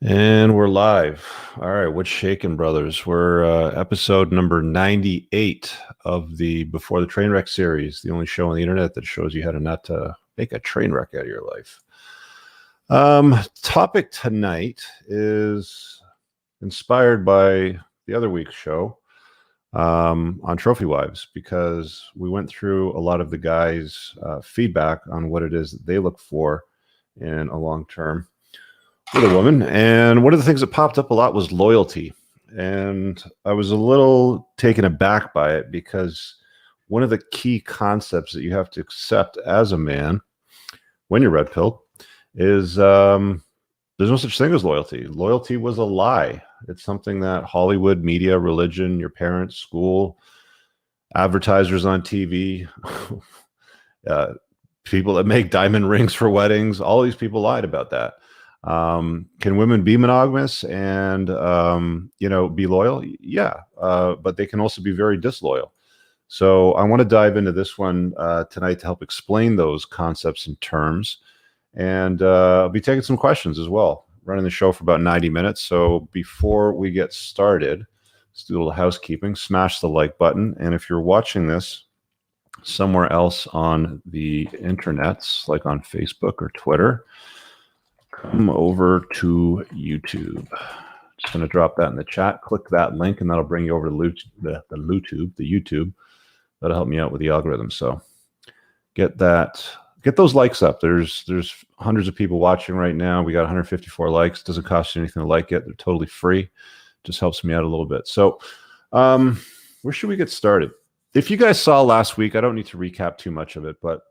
And we're live. All right, what's shaking, brothers? We're episode number 98 of the Before the Trainwreck series, the only show on the internet that shows you how to not make a train wreck out of your life. Topic tonight is inspired by the other week's show on trophy wives, because we went through a lot of the guys' feedback on what it is that they look for in a long term with a woman. And one of the things that popped up a lot was loyalty. And I was a little taken aback by it, because one of the key concepts that you have to accept as a man when you're red pilled is there's no such thing as loyalty. Loyalty was a lie. It's something that Hollywood, media, religion, your parents, school, advertisers on TV, people that make diamond rings for weddings, all these people lied about that. Can women be monogamous and, be loyal? Yeah. But they can also be very disloyal. So I want to dive into this one tonight to help explain those concepts and terms. And I'll be taking some questions as well, running the show for about 90 minutes. So before we get started, let's do a little housekeeping. Smash the like button. And if you're watching this somewhere else on the internets, like on Facebook or Twitter, come over to YouTube. Just going to drop that in the chat. Click that link, and that'll bring you over to the YouTube. That'll help me out with the algorithm. So get those likes up. There's hundreds of people watching right now. We got 154 likes. It doesn't cost you anything to like it. They're totally free. Just helps me out a little bit. So where should we get started? If you guys saw last week, I don't need to recap too much of it, but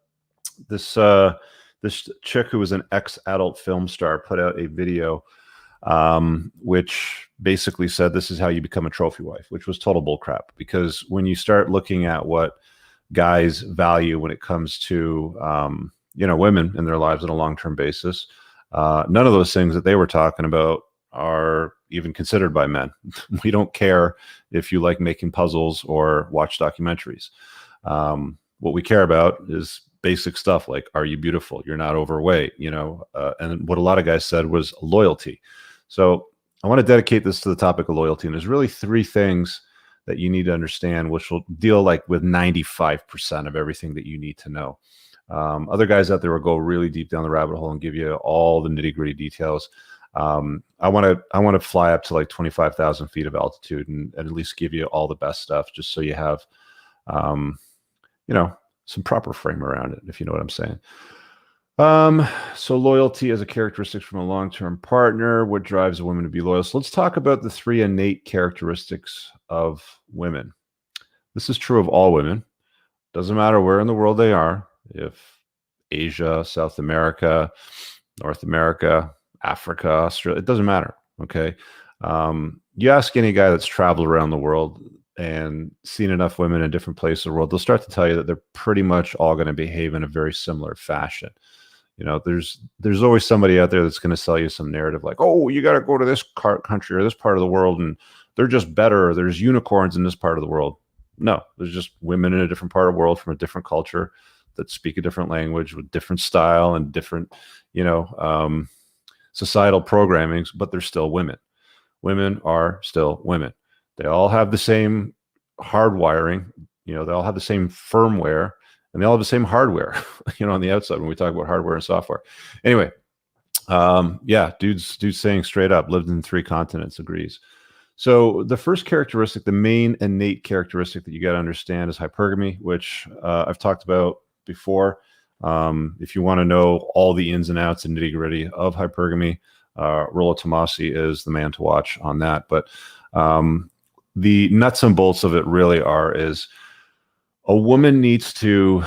this chick who was an ex-adult film star put out a video which basically said this is how you become a trophy wife, which was total bullcrap. Because when you start looking at what guys value when it comes to women in their lives on a long-term basis, none of those things that they were talking about are even considered by men. We don't care if you like making puzzles or watch documentaries. What we care about is basic stuff like, are you beautiful? You're not overweight, and what a lot of guys said was loyalty. So I want to dedicate this to the topic of loyalty. And there's really three things that you need to understand, which will deal with 95% of everything that you need to know. Other guys out there will go really deep down the rabbit hole and give you all the nitty gritty details. I want to fly up to like 25,000 feet of altitude and at least give you all the best stuff, just so you have, some proper frame around it, if you know what I'm saying. So loyalty as a characteristic from a long-term partner, what drives a woman to be loyal. So let's talk about the three innate characteristics of women. This is true of all women. Doesn't matter where in the world they are, if Asia, South America, North America, Africa, Australia, it doesn't matter. Okay. You ask any guy that's traveled around the world and seen enough women in different places of the world, they'll start to tell you that they're pretty much all going to behave in a very similar fashion. There's always somebody out there that's going to sell you some narrative like, oh, you got to go to this country or this part of the world and they're just better, or there's unicorns in this part of the world. No, there's just women in a different part of the world from a different culture that speak a different language with different style and different, societal programmings, but they're still women. Women are still women. They all have the same hardwiring, they all have the same firmware, and they all have the same hardware, on the outside when we talk about hardware and software. Anyway, dude's saying straight up, lived in 3 continents, agrees. So the first characteristic, the main innate characteristic that you got to understand is hypergamy, which I've talked about before. If you want to know all the ins and outs and nitty gritty of hypergamy, Rollo Tomasi is the man to watch on that. But the nuts and bolts of it really is a woman needs to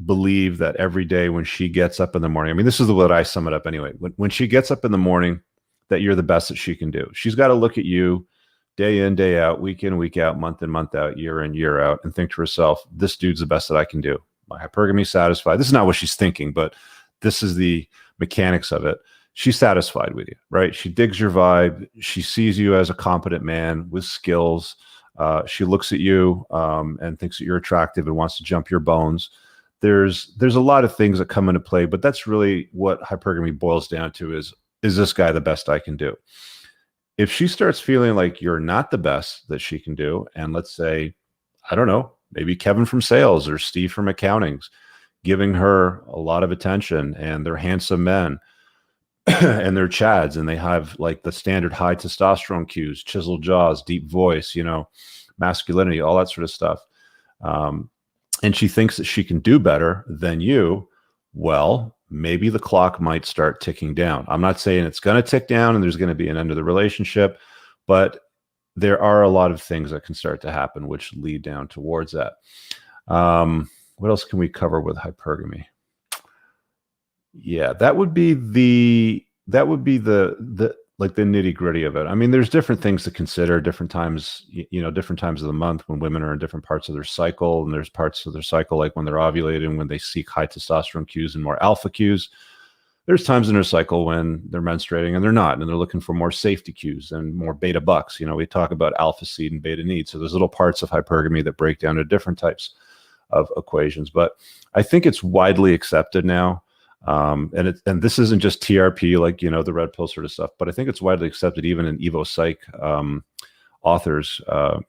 believe that every day when she gets up in the morning, this is the way that I sum it up anyway. When she gets up in the morning, that you're the best that she can do. She's got to look at you day in, day out, week in, week out, month in, month out, year in, year out, and think to herself, this dude's the best that I can do. My hypergamy satisfied. This is not what she's thinking, but this is the mechanics of it. She's satisfied with you, right? She digs your vibe. She sees you as a competent man with skills. She looks at you and thinks that you're attractive and wants to jump your bones. There's a lot of things that come into play, but that's really what hypergamy boils down to, is is this guy the best I can do? If she starts feeling like you're not the best that she can do, and let's say, I don't know, maybe Kevin from sales or Steve from accountings giving her a lot of attention, and they're handsome men and they're chads, and they have like the standard high testosterone cues, chiseled jaws, deep voice, masculinity, all that sort of stuff. And she thinks that she can do better than you. Well, maybe the clock might start ticking down. I'm not saying it's going to tick down and there's going to be an end of the relationship, but there are a lot of things that can start to happen which lead down towards that. What else can we cover with hypergamy? Yeah, that would be the like the nitty gritty of it. I mean, there's different things to consider, different times, different times of the month when women are in different parts of their cycle, and there's parts of their cycle like when they're ovulating, when they seek high testosterone cues and more alpha cues. There's times in their cycle when they're menstruating and they're not, and they're looking for more safety cues and more beta bucks. We talk about alpha seed and beta need. So there's little parts of hypergamy that break down to different types of equations. But I think it's widely accepted now. And this isn't just TRP, like, the red pill sort of stuff, but I think it's widely accepted even in Evo Psych authors.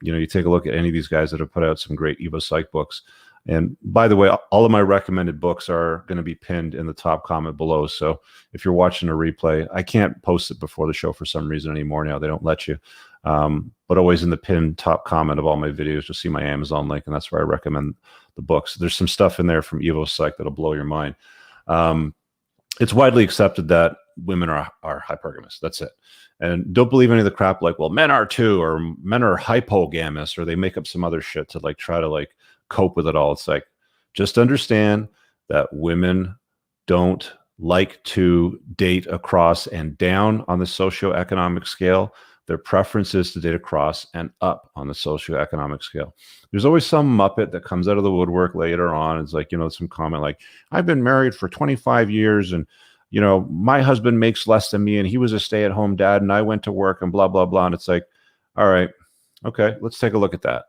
You take a look at any of these guys that have put out some great Evo Psych books. And by the way, all of my recommended books are going to be pinned in the top comment below. So if you're watching a replay, I can't post it before the show for some reason anymore now. They don't let you. But always in the pinned top comment of all my videos, you'll see my Amazon link, and that's where I recommend the books. There's some stuff in there from Evo Psych that'll blow your mind. It's widely accepted that women are hypergamous. That's it. And don't believe any of the crap like, well, men are too, or men are hypogamous, or they make up some other shit to try to cope with it all. It's like, just understand that women don't like to date across and down on the socioeconomic scale. Their preference is to date across and up on the socioeconomic scale. There's always some muppet that comes out of the woodwork later on. It's like, some comment like, I've been married for 25 years and, my husband makes less than me and he was a stay-at-home dad and I went to work and blah, blah, blah. And it's like, all right, okay, let's take a look at that.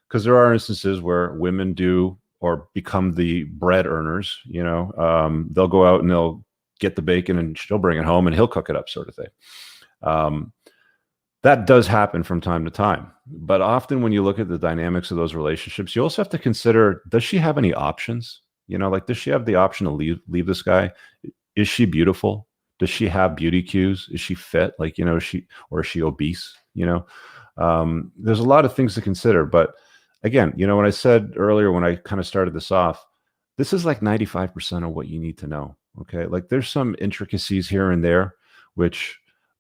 Because there are instances where women do or become the bread earners. They'll go out and they'll get the bacon and she'll bring it home and he'll cook it up, sort of thing. That does happen from time to time. But often when you look at the dynamics of those relationships, you also have to consider, does she have any options? Does she have the option to leave this guy? Is she beautiful? Does she have beauty cues? Is she fit? Is she obese? There's a lot of things to consider. But again, when I said earlier, when I kind of started this off, this is like 95% of what you need to know. Okay. There's some intricacies here and there, which,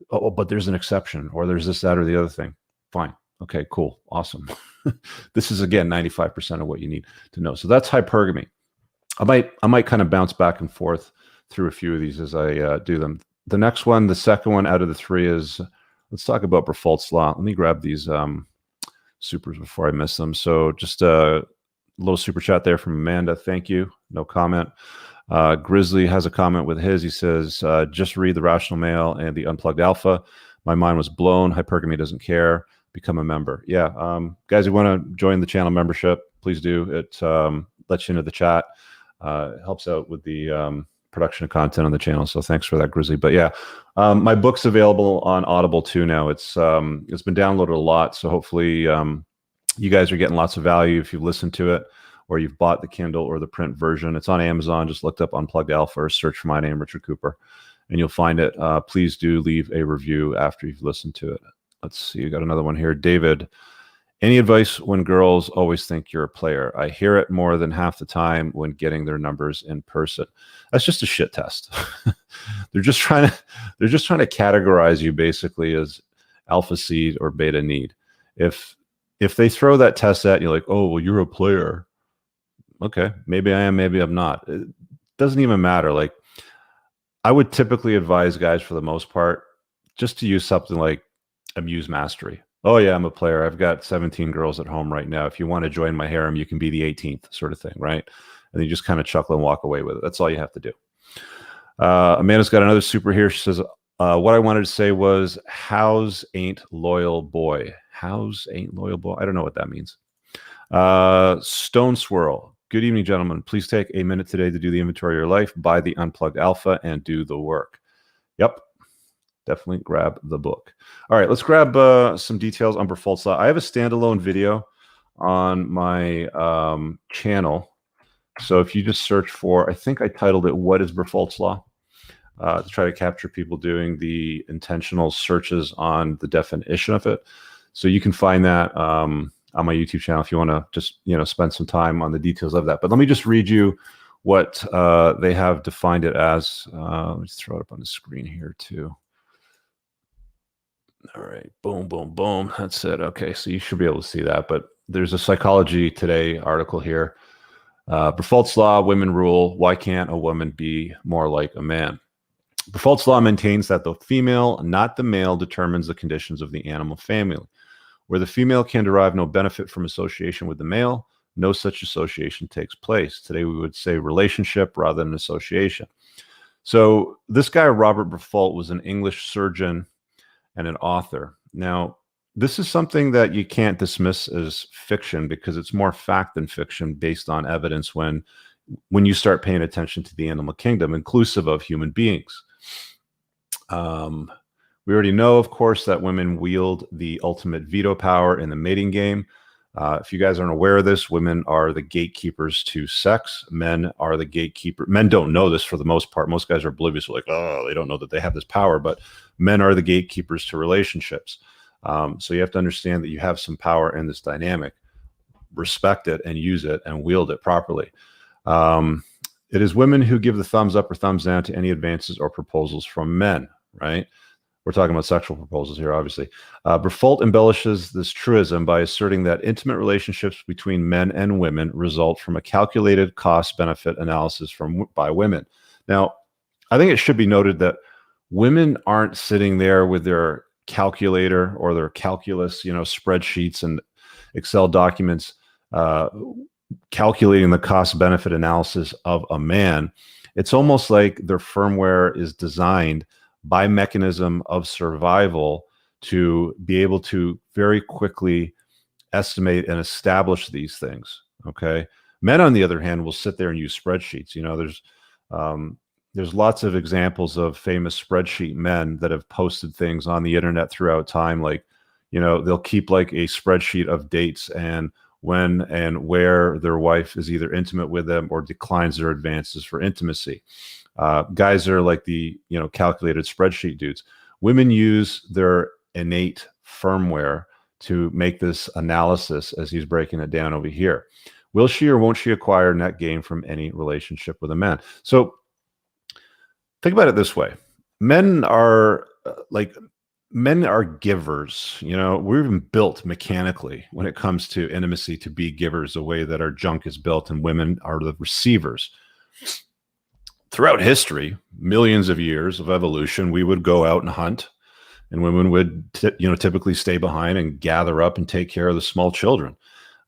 oh, but there's an exception, or there's this, that, or the other thing. Fine. Okay, cool. Awesome. This is, again, 95% of what you need to know. So that's hypergamy. I might kind of bounce back and forth through a few of these as I do them. The next one, the second one out of the three is, let's talk about Briffaults law. Let me grab these supers before I miss them. So just a little super chat there from Amanda. Thank you. No comment. Grizzly has a comment with his. He says, just read The Rational Male and The Unplugged Alpha. My mind was blown. Hypergamy doesn't care. Become a member. Yeah. Guys who want to join the channel membership, please do. It lets you into the chat. It helps out with the production of content on the channel. So thanks for that, Grizzly. But yeah, my book's available on Audible too now. It's been downloaded a lot. So hopefully you guys are getting lots of value if you've listened to it, or you've bought the Kindle or the print version. It's on Amazon. Just looked up Unplugged Alpha or search for my name, Richard Cooper, and you'll find it. Please do leave a review after you've listened to it. Let's see. You got another one here. David, any advice when girls always think you're a player? I hear it more than half the time when getting their numbers in person. That's just a shit test. They're just trying to categorize you basically as alpha seed or beta need. If they throw that test at you like, oh, well, you're a player. Okay, maybe I am, maybe I'm not. It doesn't even matter. I would typically advise guys, for the most part, just to use something like Amuse Mastery. Oh yeah, I'm a player. I've got 17 girls at home right now. If you want to join my harem, you can be the 18th, sort of thing, right? And then you just kind of chuckle and walk away with it. That's all you have to do. Amanda's got another super here. She says, what I wanted to say was, House ain't loyal boy. House ain't loyal boy. I don't know what that means. Stone Swirl. Good evening, gentlemen. Please take a minute today to do the inventory of your life, buy the Unplugged Alpha, and do the work. Yep. definitely grab the book. All right, let's grab some details on Briffaults law. I have a standalone video on my channel. So if you just search for, I think I titled it, "What is Briffaults law?" To try to capture people doing the intentional searches on the definition of it. So you can find that on my YouTube channel if you want to just spend some time on the details of that. But let me just read you what they have defined it as. Let me just throw it up on the screen here too. All right, boom, boom, boom. That's it. Okay, so you should be able to see that. But there's a Psychology Today article here. Briffaults law, women rule. Why can't a woman be more like a man? Briffaults law maintains that the female, not the male, determines the conditions of the animal family. Where the female can derive no benefit from association with the male, no such association takes place. Today we would say relationship rather than association. So this guy, Robert Briffault, was an English surgeon and an author. Now, this is something that you can't dismiss as fiction because it's more fact than fiction based on evidence when you start paying attention to the animal kingdom, inclusive of human beings. We already know, of course, that women wield the ultimate veto power in the mating game. If you guys aren't aware of this, women are the gatekeepers to sex. Men are the gatekeeper. Men don't know this for the most part. Most guys are oblivious. Like, oh, they don't know that they have this power. But men are the gatekeepers to relationships. So you have to understand that you have some power in this dynamic. Respect it and use it and wield it properly. It is women who give the thumbs up or thumbs down to any advances or proposals from men, right? We're talking about sexual proposals here, obviously. Briffault embellishes this truism by asserting that intimate relationships between men and women result from a calculated cost-benefit analysis by women. Now, I think it should be noted that women aren't sitting there with their calculator or their calculus, spreadsheets and Excel documents, calculating the cost-benefit analysis of a man. It's almost like their firmware is designed by mechanism of survival to be able to very quickly estimate and establish these things. Okay. Men, on the other hand, will sit there and use spreadsheets. There's lots of examples of famous spreadsheet men that have posted things on the internet throughout time. Like, they'll keep like a spreadsheet of dates and when and where their wife is either intimate with them or declines their advances for intimacy. Guys are like the calculated spreadsheet dudes. Women use their innate firmware to make this analysis as he's breaking it down over here. Will she or won't she acquire net gain from any relationship with a man? So think about it this way. Men are givers. We're even built mechanically when it comes to intimacy to be givers, the way that our junk is built, and women are the receivers. Throughout history, millions of years of evolution, we would go out and hunt, and women would typically stay behind and gather up and take care of the small children.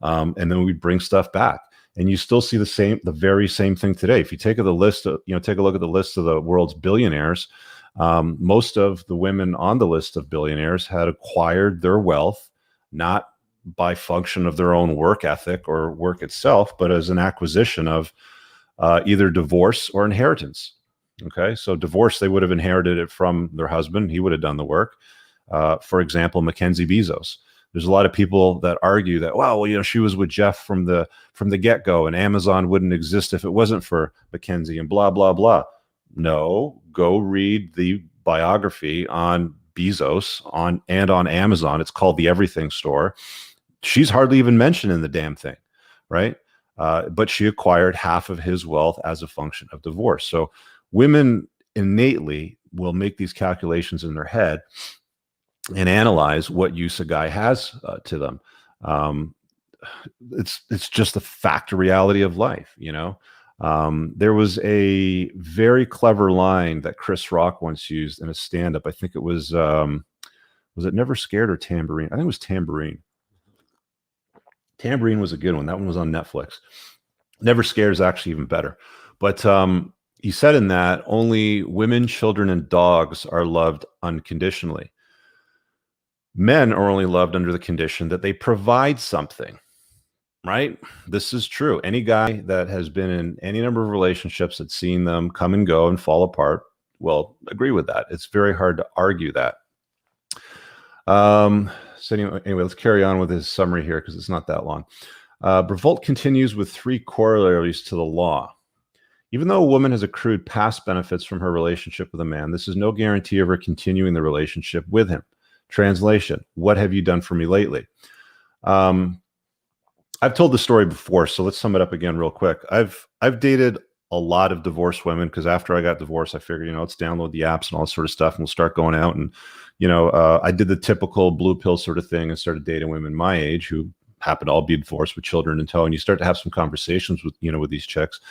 And then we'd bring stuff back. And you still see the very same thing today. If you take a look at the list of the world's billionaires, most of the women on the list of billionaires had acquired their wealth, not by function of their own work ethic or work itself, but as an acquisition of either divorce or inheritance. Okay, so divorce, they would have inherited it from their husband. He would have done the work. For example, Mackenzie Bezos. There's a lot of people that argue that, well, she was with Jeff from the get-go, and Amazon wouldn't exist if it wasn't for Mackenzie, and blah, blah, blah. No, go read the biography on Bezos on Amazon. It's called The Everything Store. She's hardly even mentioned in the damn thing, right? But she acquired half of his wealth as a function of divorce. So women innately will make these calculations in their head and analyze what use a guy has to them. It's just a fact, a reality of life, There was a very clever line that Chris Rock once used in a stand-up. I think it was it Never Scared or Tambourine? I think it was Tambourine. Tambourine was a good one. That one was on Netflix. Never Scared is actually even better. But he said in that, only women, children, and dogs are loved unconditionally. Men are only loved under the condition that they provide something, right? This is true. Any guy that has been in any number of relationships that's seen them come and go and fall apart, well agree with that. It's very hard to argue that. So anyway, let's carry on with his summary here because it's not that long. Briffault continues with 3 corollaries to the law. Even though a woman has accrued past benefits from her relationship with a man, this is no guarantee of her continuing the relationship with him. Translation: what have you done for me lately? I've told the story before, so let's sum it up again real quick. I've dated a lot of divorced women because after I got divorced, I figured, let's download the apps and all this sort of stuff, and we'll start going out. And, I did the typical blue pill sort of thing and started dating women my age who happen to all be divorced with children in tow. And you start to have some conversations with, with these chicks,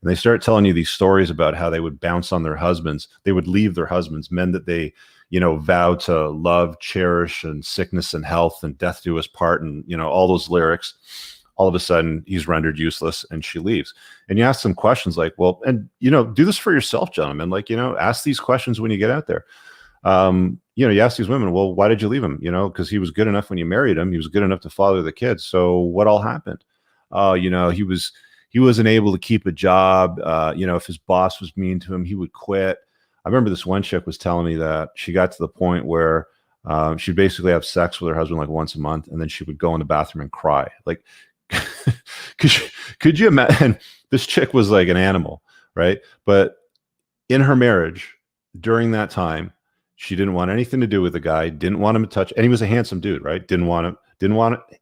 and they start telling you these stories about how they would bounce on their husbands. They would leave their husbands, men that they, vow to love, cherish, and sickness and health and death do us part. And, all those lyrics. All of a sudden he's rendered useless and she leaves. And you ask them questions like, well, and, do this for yourself, gentlemen. Like, ask these questions when you get out there. You ask these women, well, why did you leave him? Because he was good enough when you married him. He was good enough to father the kids. So what all happened? He wasn't able to keep a job. If his boss was mean to him, he would quit. I remember this one chick was telling me that she got to the point where she'd basically have sex with her husband like once a month, and then she would go in the bathroom and cry. Like, could you imagine? This chick was like an animal, right? But in her marriage, during that time, she didn't want anything to do with the guy, didn't want him to touch, and he was a handsome dude, right? Didn't want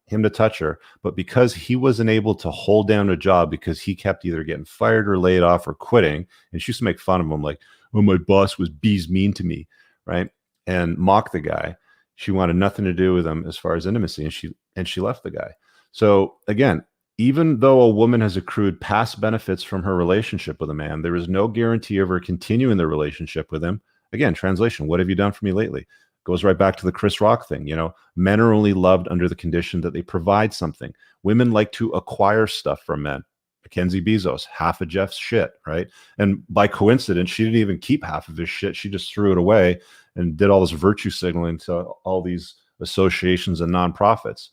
him to touch her. But because he wasn't able to hold down a job because he kept either getting fired or laid off or quitting, and she used to make fun of him like, oh, my boss was bees mean to me, right? And mock the guy. She wanted nothing to do with him as far as intimacy, and she left the guy. So again, even though a woman has accrued past benefits from her relationship with a man, there is no guarantee of her continuing the relationship with him. Again, translation: what have you done for me lately? Goes right back to the Chris Rock thing. Men are only loved under the condition that they provide something. Women like to acquire stuff from men. Mackenzie Bezos, half of Jeff's shit, right? And by coincidence, she didn't even keep half of his shit. She just threw it away and did all this virtue signaling to all these associations and nonprofits.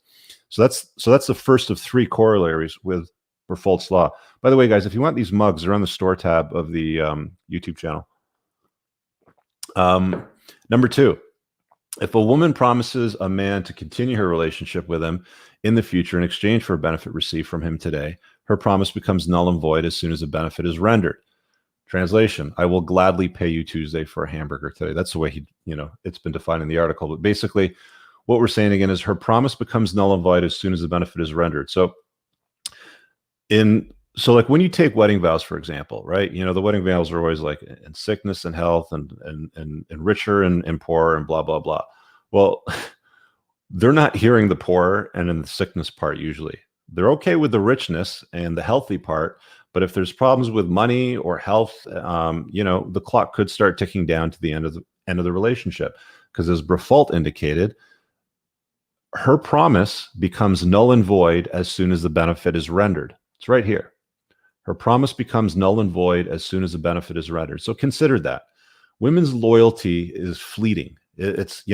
So that's the first of 3 corollaries with Briffaults' law. By the way, guys, if you want these mugs, they're on the store tab of the YouTube channel. Number 2, if a woman promises a man to continue her relationship with him in the future in exchange for a benefit received from him today, her promise becomes null and void as soon as a benefit is rendered. Translation: I will gladly pay you Tuesday for a hamburger today. That's the way it's been defined in the article. But basically, what we're saying again is her promise becomes null and void as soon as the benefit is rendered. So like when you take wedding vows, for example, right? The wedding vows are always like in sickness and health and richer and poorer and blah, blah, blah. Well, they're not hearing the poor and in the sickness part usually. They're okay with the richness and the healthy part. But if there's problems with money or health, the clock could start ticking down to the end of the relationship. Because as Briffault indicated, her promise becomes null and void as soon as the benefit is rendered. It's right here. Her promise becomes null and void as soon as the benefit is rendered. So consider that. Women's loyalty is fleeting. It's,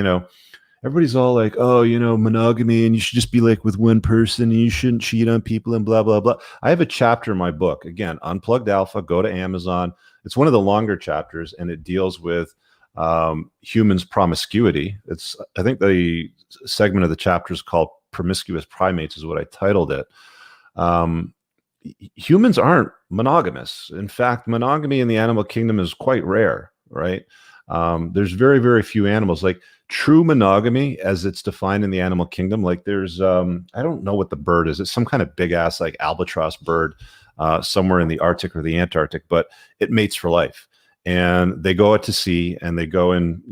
everybody's all like, oh, monogamy, and you should just be like with one person, and you shouldn't cheat on people and blah, blah, blah. I have a chapter in my book, again, Unplugged Alpha, go to Amazon. It's one of the longer chapters, and it deals with humans' promiscuity. I think the segment of the chapter is called Promiscuous Primates is what I titled it. Humans aren't monogamous. In fact, monogamy in the animal kingdom is quite rare, right? There's very, very few animals. Like true monogamy as it's defined in the animal kingdom, like there's, I don't know what the bird is. It's some kind of big ass like albatross bird somewhere in the Arctic or the Antarctic, but it mates for life. And they go out to sea and they go and,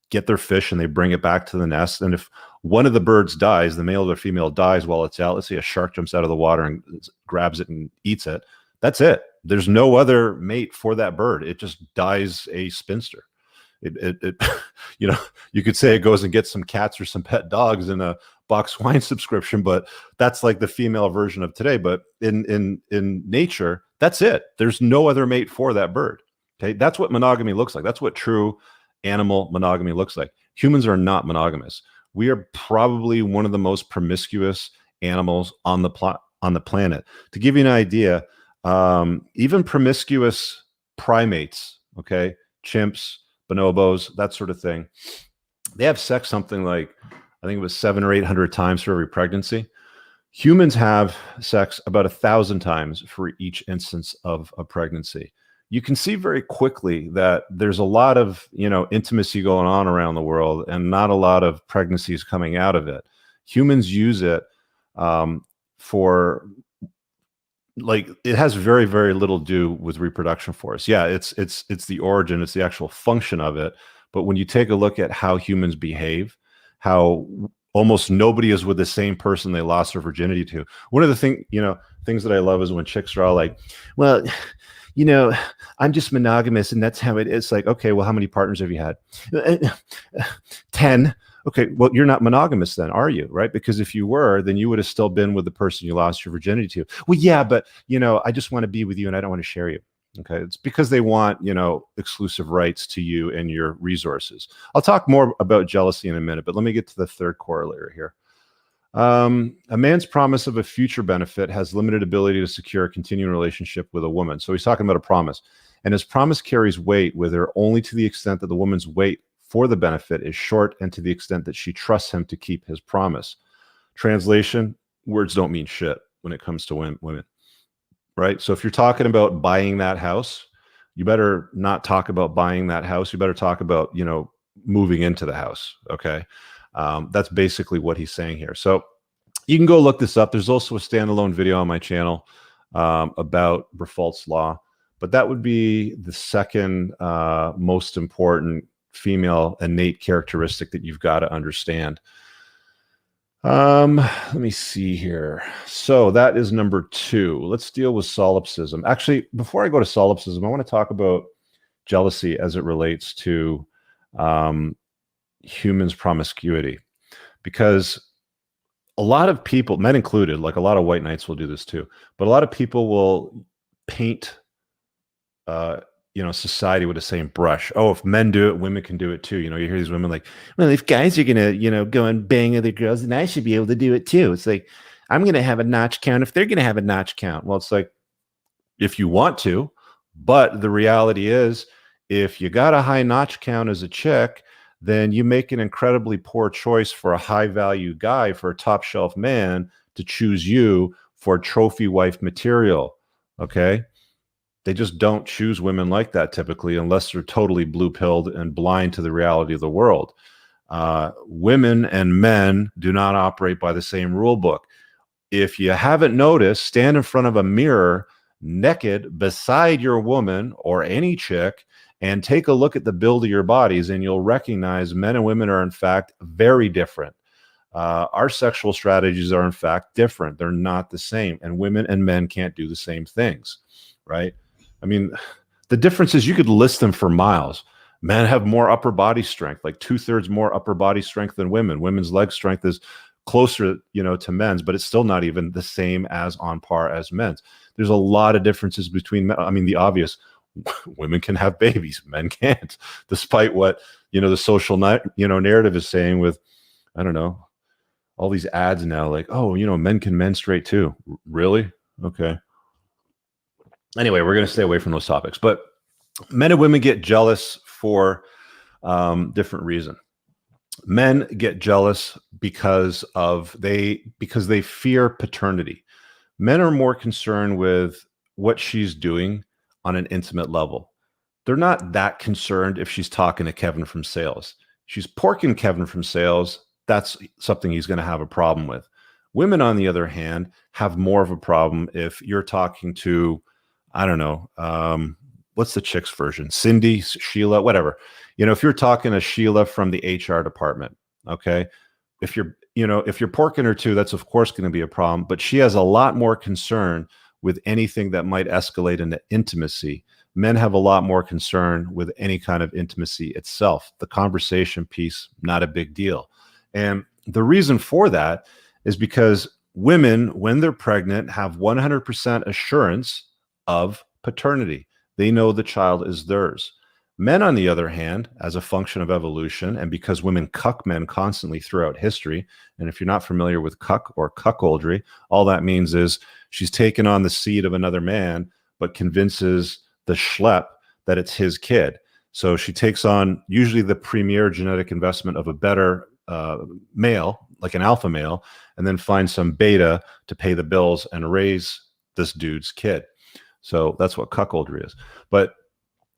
get their fish and they bring it back to the nest. And if one of the birds dies, the male or the female dies while it's out, let's say a shark jumps out of the water and grabs it and eats it, that's it. There's no other mate for that bird. It just dies a spinster. It you could say it goes and gets some cats or some pet dogs in a box wine subscription, but that's like the female version of today. But in nature, that's it. There's no other mate for that bird. Okay, that's what monogamy looks like. That's what true animal monogamy looks like. Humans are not monogamous. We are probably one of the most promiscuous animals on the planet. To give you an idea, even promiscuous primates, okay, chimps, bonobos, that sort of thing. They have sex something like, I think it was 700 or 800 times for every pregnancy. Humans have sex about 1,000 times for each instance of a pregnancy. You can see very quickly that there's a lot of, intimacy going on around the world and not a lot of pregnancies coming out of it. Humans use it for, like, it has very, very little to do with reproduction for us. Yeah, it's the origin, it's the actual function of it. But when you take a look at how humans behave, how almost nobody is with the same person they lost their virginity to. One of the things that I love is when chicks are all like, well, I'm just monogamous and that's how it is. Like, okay, well, how many partners have you had? 10. Okay, well, you're not monogamous then, are you? Right? Because if you were, then you would have still been with the person you lost your virginity to. Well, yeah, but, I just want to be with you and I don't want to share you. Okay, it's because they want, exclusive rights to you and your resources. I'll talk more about jealousy in a minute, but let me get to the third corollary here. A man's promise of a future benefit has limited ability to secure a continuing relationship with a woman. So he's talking about a promise, and his promise carries weight with her only to the extent that the woman's weight for the benefit is short and to the extent that she trusts him to keep his promise. Translation, words don't mean shit when it comes to women. Right? So if you're talking about buying that house, you better not talk about buying that house. You better talk about, moving into the house. Okay. That's basically what he's saying here. So you can go look this up. There's also a standalone video on my channel about Briffaults law, but that would be the second most important female innate characteristic that you've got to understand. Let me see here. So that is number 2. Let's deal with solipsism. Actually, before I go to solipsism, I want to talk about jealousy as it relates to humans' promiscuity, because a lot of people, men included, like a lot of white knights will do this too, but a lot of people will paint society with the same brush. Oh, if men do it, women can do it too. You hear these women like, well, if guys are gonna, go and bang other girls, then I should be able to do it too. It's like, I'm gonna have a notch count if they're gonna have a notch count. Well, it's like, if you want to, but the reality is, if you got a high notch count as a chick, then you make an incredibly poor choice for a high value guy, for a top shelf man to choose you for trophy wife material. Okay. They just don't choose women like that typically, unless they're totally blue-pilled and blind to the reality of the world. Women and men do not operate by the same rule book. If you haven't noticed, stand in front of a mirror naked beside your woman or any chick and take a look at the build of your bodies, and you'll recognize men and women are in fact very different. Our sexual strategies are in fact different. They're not the same, and women and men can't do the same things, right? I mean, the difference is you could list them for miles. Men have more upper body strength, like 2/3 more upper body strength than women. Women's leg strength is closer, to men's, but it's still not even the same as on par as men's. There's a lot of differences between men. I mean, the obvious, women can have babies, men can't, despite what, the social, narrative is saying with, I don't know, all these ads now, like, oh, men can menstruate too. Really? Okay. Anyway, we're going to stay away from those topics, but men and women get jealous for different reason. Men get jealous because they fear paternity. Men are more concerned with what she's doing on an intimate level. They're not that concerned if she's talking to Kevin from sales. She's porking Kevin from sales. That's something he's going to have a problem with. Women, on the other hand, have more of a problem if you're talking to, I don't know, what's the chick's version? Cindy, Sheila, whatever. If you're talking to Sheila from the HR department, okay, if you're porking her too, that's of course going to be a problem. But she has a lot more concern with anything that might escalate into intimacy. Men have a lot more concern with any kind of intimacy itself. The conversation piece, not a big deal. And the reason for that is because women, when they're pregnant, have 100% assurance of paternity. They know the child is theirs. Men, on the other hand, as a function of evolution, and because women cuck men constantly throughout history, and if you're not familiar with cuck or cuckoldry, all that means is she's taken on the seed of another man, but convinces the schlep that it's his kid. So she takes on usually the premier genetic investment of a better male, like an alpha male, and then finds some beta to pay the bills and raise this dude's kid. So that's what cuckoldry is. But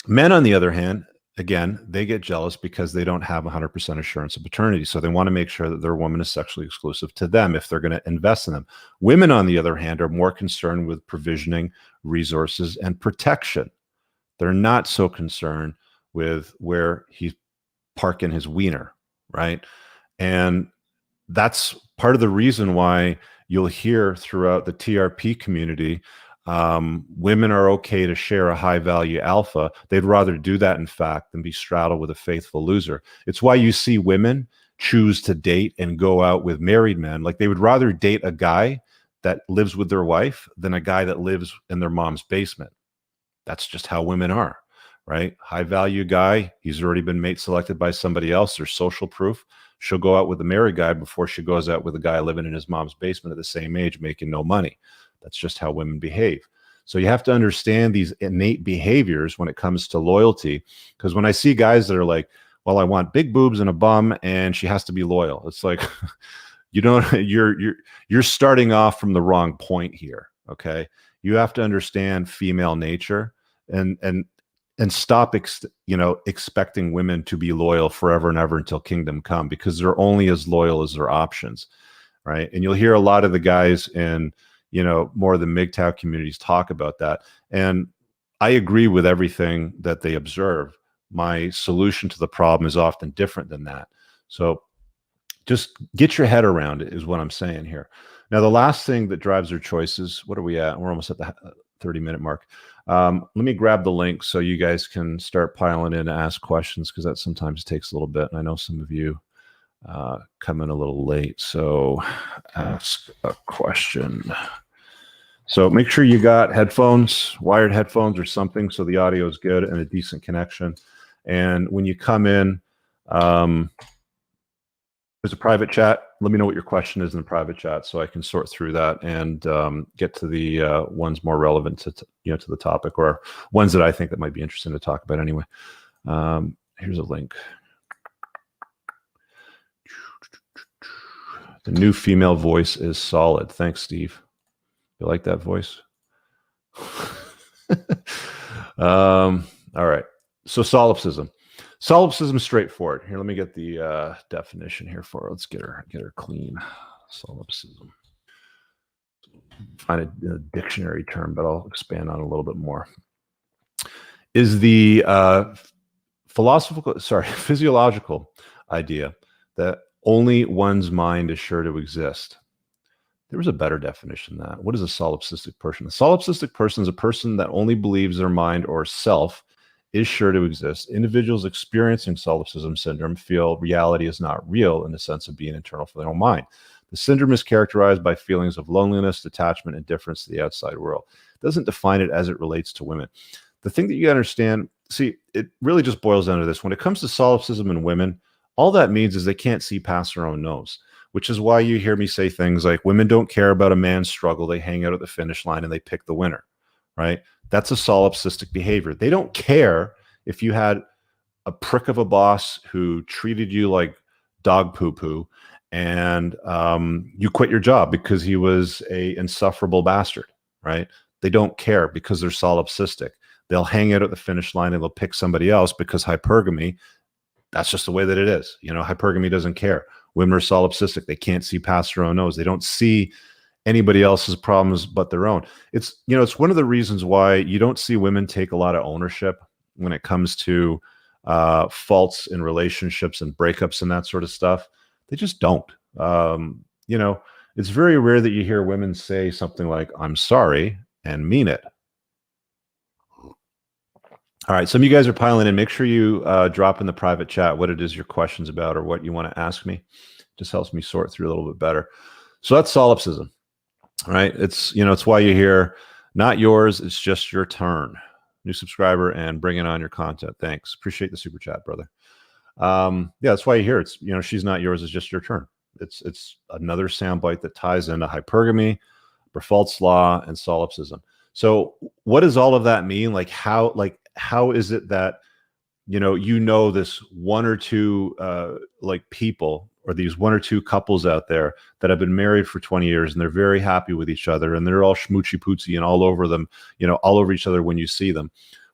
men, on the other hand, again, they get jealous because they don't have 100% assurance of paternity. So they want to make sure that their woman is sexually exclusive to them if they're going to invest in them. Women, on the other hand, are more concerned with provisioning resources and protection. They're not so concerned with where he's parking his wiener, right? And that's part of the reason why you'll hear throughout the TRP community, women are okay to share a high value alpha. They'd rather do that, in fact, than be straddled with a faithful loser. It's why you see women choose to date and go out with married men. Like, they would rather date a guy that lives with their wife than a guy that lives in their mom's basement. That's just how women are, right? High value guy, he's already been mate selected by somebody else. There's social proof. She'll go out with a married guy before she goes out with a guy living in his mom's basement at the same age, making no money. That's just how women behave. So you have to understand these innate behaviors when it comes to loyalty. Because when I see guys that are like, well, I want big boobs and a bum, and she has to be loyal. It's like, you don't, you're starting off from the wrong point here. Okay. You have to understand female nature and stop, expecting women to be loyal forever and ever until kingdom come, because they're only as loyal as their options, right? And you'll hear a lot of the guys in, more of the MGTOW communities talk about that. And I agree with everything that they observe. My solution to the problem is often different than that. So just get your head around it is what I'm saying here. Now, the last thing that drives their choices, what are we at? We're almost at the 30-minute mark. Let me grab the link so you guys can start piling in and ask questions, because that sometimes takes a little bit. And I know some of you come in a little late. So ask a question. So make sure you got headphones, wired headphones or something, so the audio is good and a decent connection. And when you come in, there's a private chat. Let me know what your question is in the private chat so I can sort through that and get to the ones more relevant to the topic, or ones that I think that might be interesting to talk about anyway. Here's a link. The new female voice is solid. Thanks, Steve. You like that voice? All right. So solipsism. Solipsism is straightforward. Here, let me get the definition here for her. Let's get her clean. Solipsism. Find a dictionary term, but I'll expand on it a little bit more. Is the physiological idea that only one's mind is sure to exist. There was a better definition than that. What is a solipsistic person? A solipsistic person is a person that only believes their mind or self is sure to exist. Individuals experiencing solipsism syndrome feel reality is not real in the sense of being internal for their own mind. The syndrome is characterized by feelings of loneliness, detachment, and indifference to the outside world. It doesn't define it as it relates to women. The thing that you understand, see, it really just boils down to this. When it comes to solipsism in women, all that means is they can't see past their own nose, which is why you hear me say things like women don't care about a man's struggle. They hang out at the finish line and they pick the winner, right? That's a solipsistic behavior. They don't care if you had a prick of a boss who treated you like dog poo-poo and you quit your job because he was a insufferable bastard, right? They don't care because they're solipsistic. They'll hang out at the finish line and they'll pick somebody else because hypergamy, that's just the way that it is. Hypergamy doesn't care. Women are solipsistic. They can't see past their own nose. They don't see anybody else's problems but their own. It's one of the reasons why you don't see women take a lot of ownership when it comes to faults in relationships and breakups and that sort of stuff. They just don't. It's very rare that you hear women say something like, "I'm sorry," and mean it. All right, some of you guys are piling in. Make sure you drop in the private chat what it is your question's about or what you want to ask me. Just helps me sort through a little bit better. So that's solipsism, right? It's why you hear, "Not yours, it's just your turn." New subscriber and bringing on your content. Thanks. Appreciate the super chat, brother. Yeah, that's why you hear it's, "She's not yours, it's just your turn." It's another soundbite that ties into hypergamy, Briffaults law, and solipsism. So what does all of that mean? How is it that this one or two like people, or these one or two couples out there that have been married for 20 years and they're very happy with each other and they're all schmoochy pootsy and all over them, all over each other when you see them.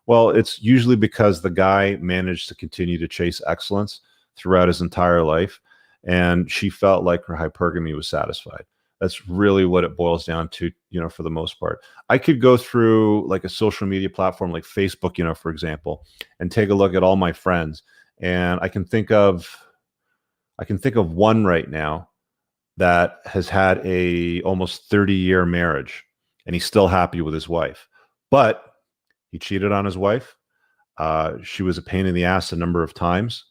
Well, it's usually because the guy managed to continue to chase excellence throughout his entire life, and she felt like her hypergamy was satisfied. That's really what it boils down to, for the most part. I could go through like a social media platform like Facebook, for example, and take a look at all my friends, and I can think of one right now that has had a almost 30-year marriage, and he's still happy with his wife, but he cheated on his wife. She was a pain in the ass a number of times,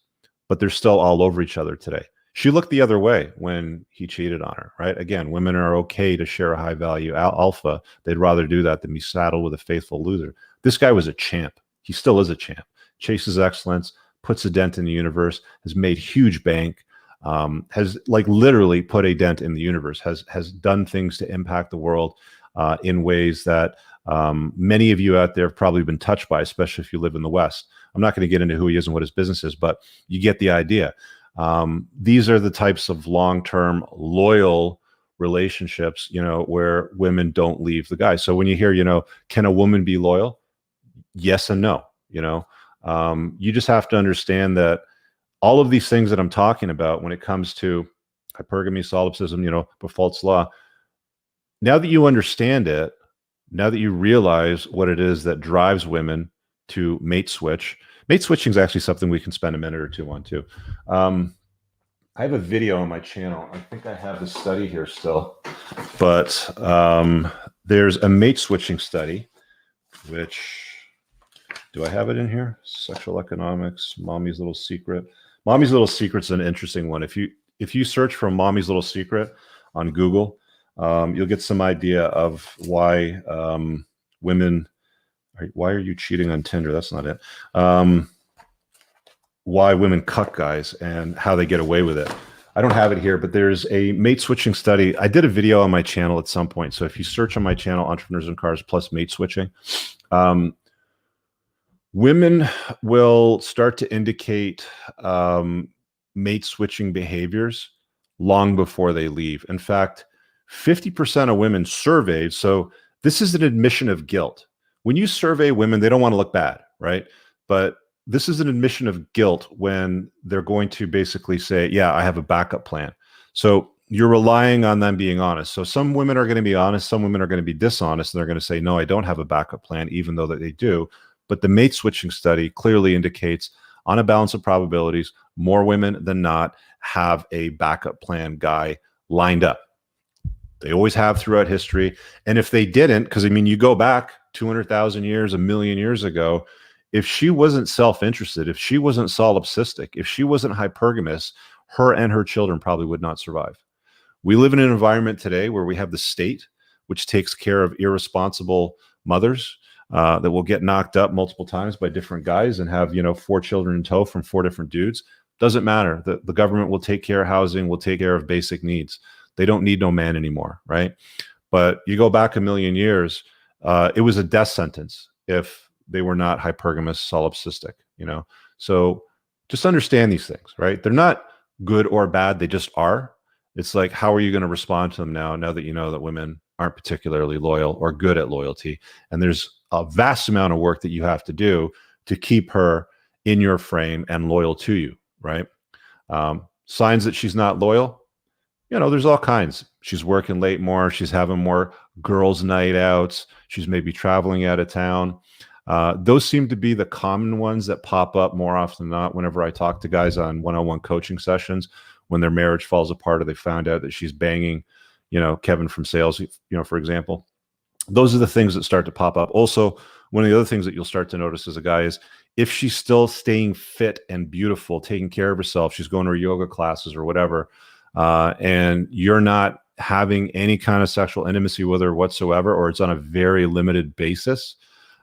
but they're still all over each other today. She looked the other way when he cheated on her, right? Again, women are okay to share a high value alpha. They'd rather do that than be saddled with a faithful loser. This guy was a champ. He still is a champ. Chases excellence, puts a dent in the universe, has made huge bank, has like literally put a dent in the universe, has done things to impact the world in ways that many of you out there have probably been touched by, especially if you live in the West. I'm not going to get into who he is and what his business is, but you get the idea. These are the types of long-term loyal relationships, where women don't leave the guy. So when you hear, can a woman be loyal? Yes and no. You just have to understand that all of these things that I'm talking about when it comes to hypergamy, solipsism, Briffaults law, now that you understand it, now that you realize what it is that drives women to mate switching is actually something we can spend a minute or two on too. I have a video on my channel. I think I have the study here still, but there's a mate switching study, which, do I have it in here? Sexual economics, Mommy's Little Secret. Mommy's Little Secret's an interesting one. If you search for Mommy's Little Secret on Google, you'll get some idea of why women. Why are you cheating on Tinder? That's not it. Why women cuck guys and how they get away with it. I don't have it here, but there's a mate switching study. I did a video on my channel at some point. So if you search on my channel, Entrepreneurs in Cars plus mate switching, women will start to indicate mate switching behaviors long before they leave. In fact, 50% of women surveyed. So this is an admission of guilt. When you survey women, they don't want to look bad, right? But this is an admission of guilt when they're going to basically say, yeah, I have a backup plan. So you're relying on them being honest. So some women are going to be honest, some women are going to be dishonest, and they're going to say, no, I don't have a backup plan, even though that they do. But the mate switching study clearly indicates, on a balance of probabilities, more women than not have a backup plan guy lined up. They always have throughout history. And if they didn't, because you go back 200,000 years, a million years ago, if she wasn't self-interested, if she wasn't solipsistic, if she wasn't hypergamous, her and her children probably would not survive. We live in an environment today where we have the state, which takes care of irresponsible mothers that will get knocked up multiple times by different guys and have, 4 children in tow from 4 different dudes. Doesn't matter. The government will take care of housing, will take care of basic needs. They don't need no man anymore, right? But you go back a million years, it was a death sentence if they were not hypergamous, solipsistic, So just understand these things, right? They're not good or bad. They just are. It's like, how are you going to respond to them now that you know that women aren't particularly loyal or good at loyalty? And there's a vast amount of work that you have to do to keep her in your frame and loyal to you, right? Signs that she's not loyal, there's all kinds. She's working late more. She's having more girls' night outs. She's maybe traveling out of town. Those seem to be the common ones that pop up more often than not whenever I talk to guys on one-on-one coaching sessions, when their marriage falls apart or they found out that she's banging, Kevin from sales, for example. Those are the things that start to pop up. Also, one of the other things that you'll start to notice as a guy is if she's still staying fit and beautiful, taking care of herself, she's going to her yoga classes or whatever, and you're not having any kind of sexual intimacy with her whatsoever, or it's on a very limited basis,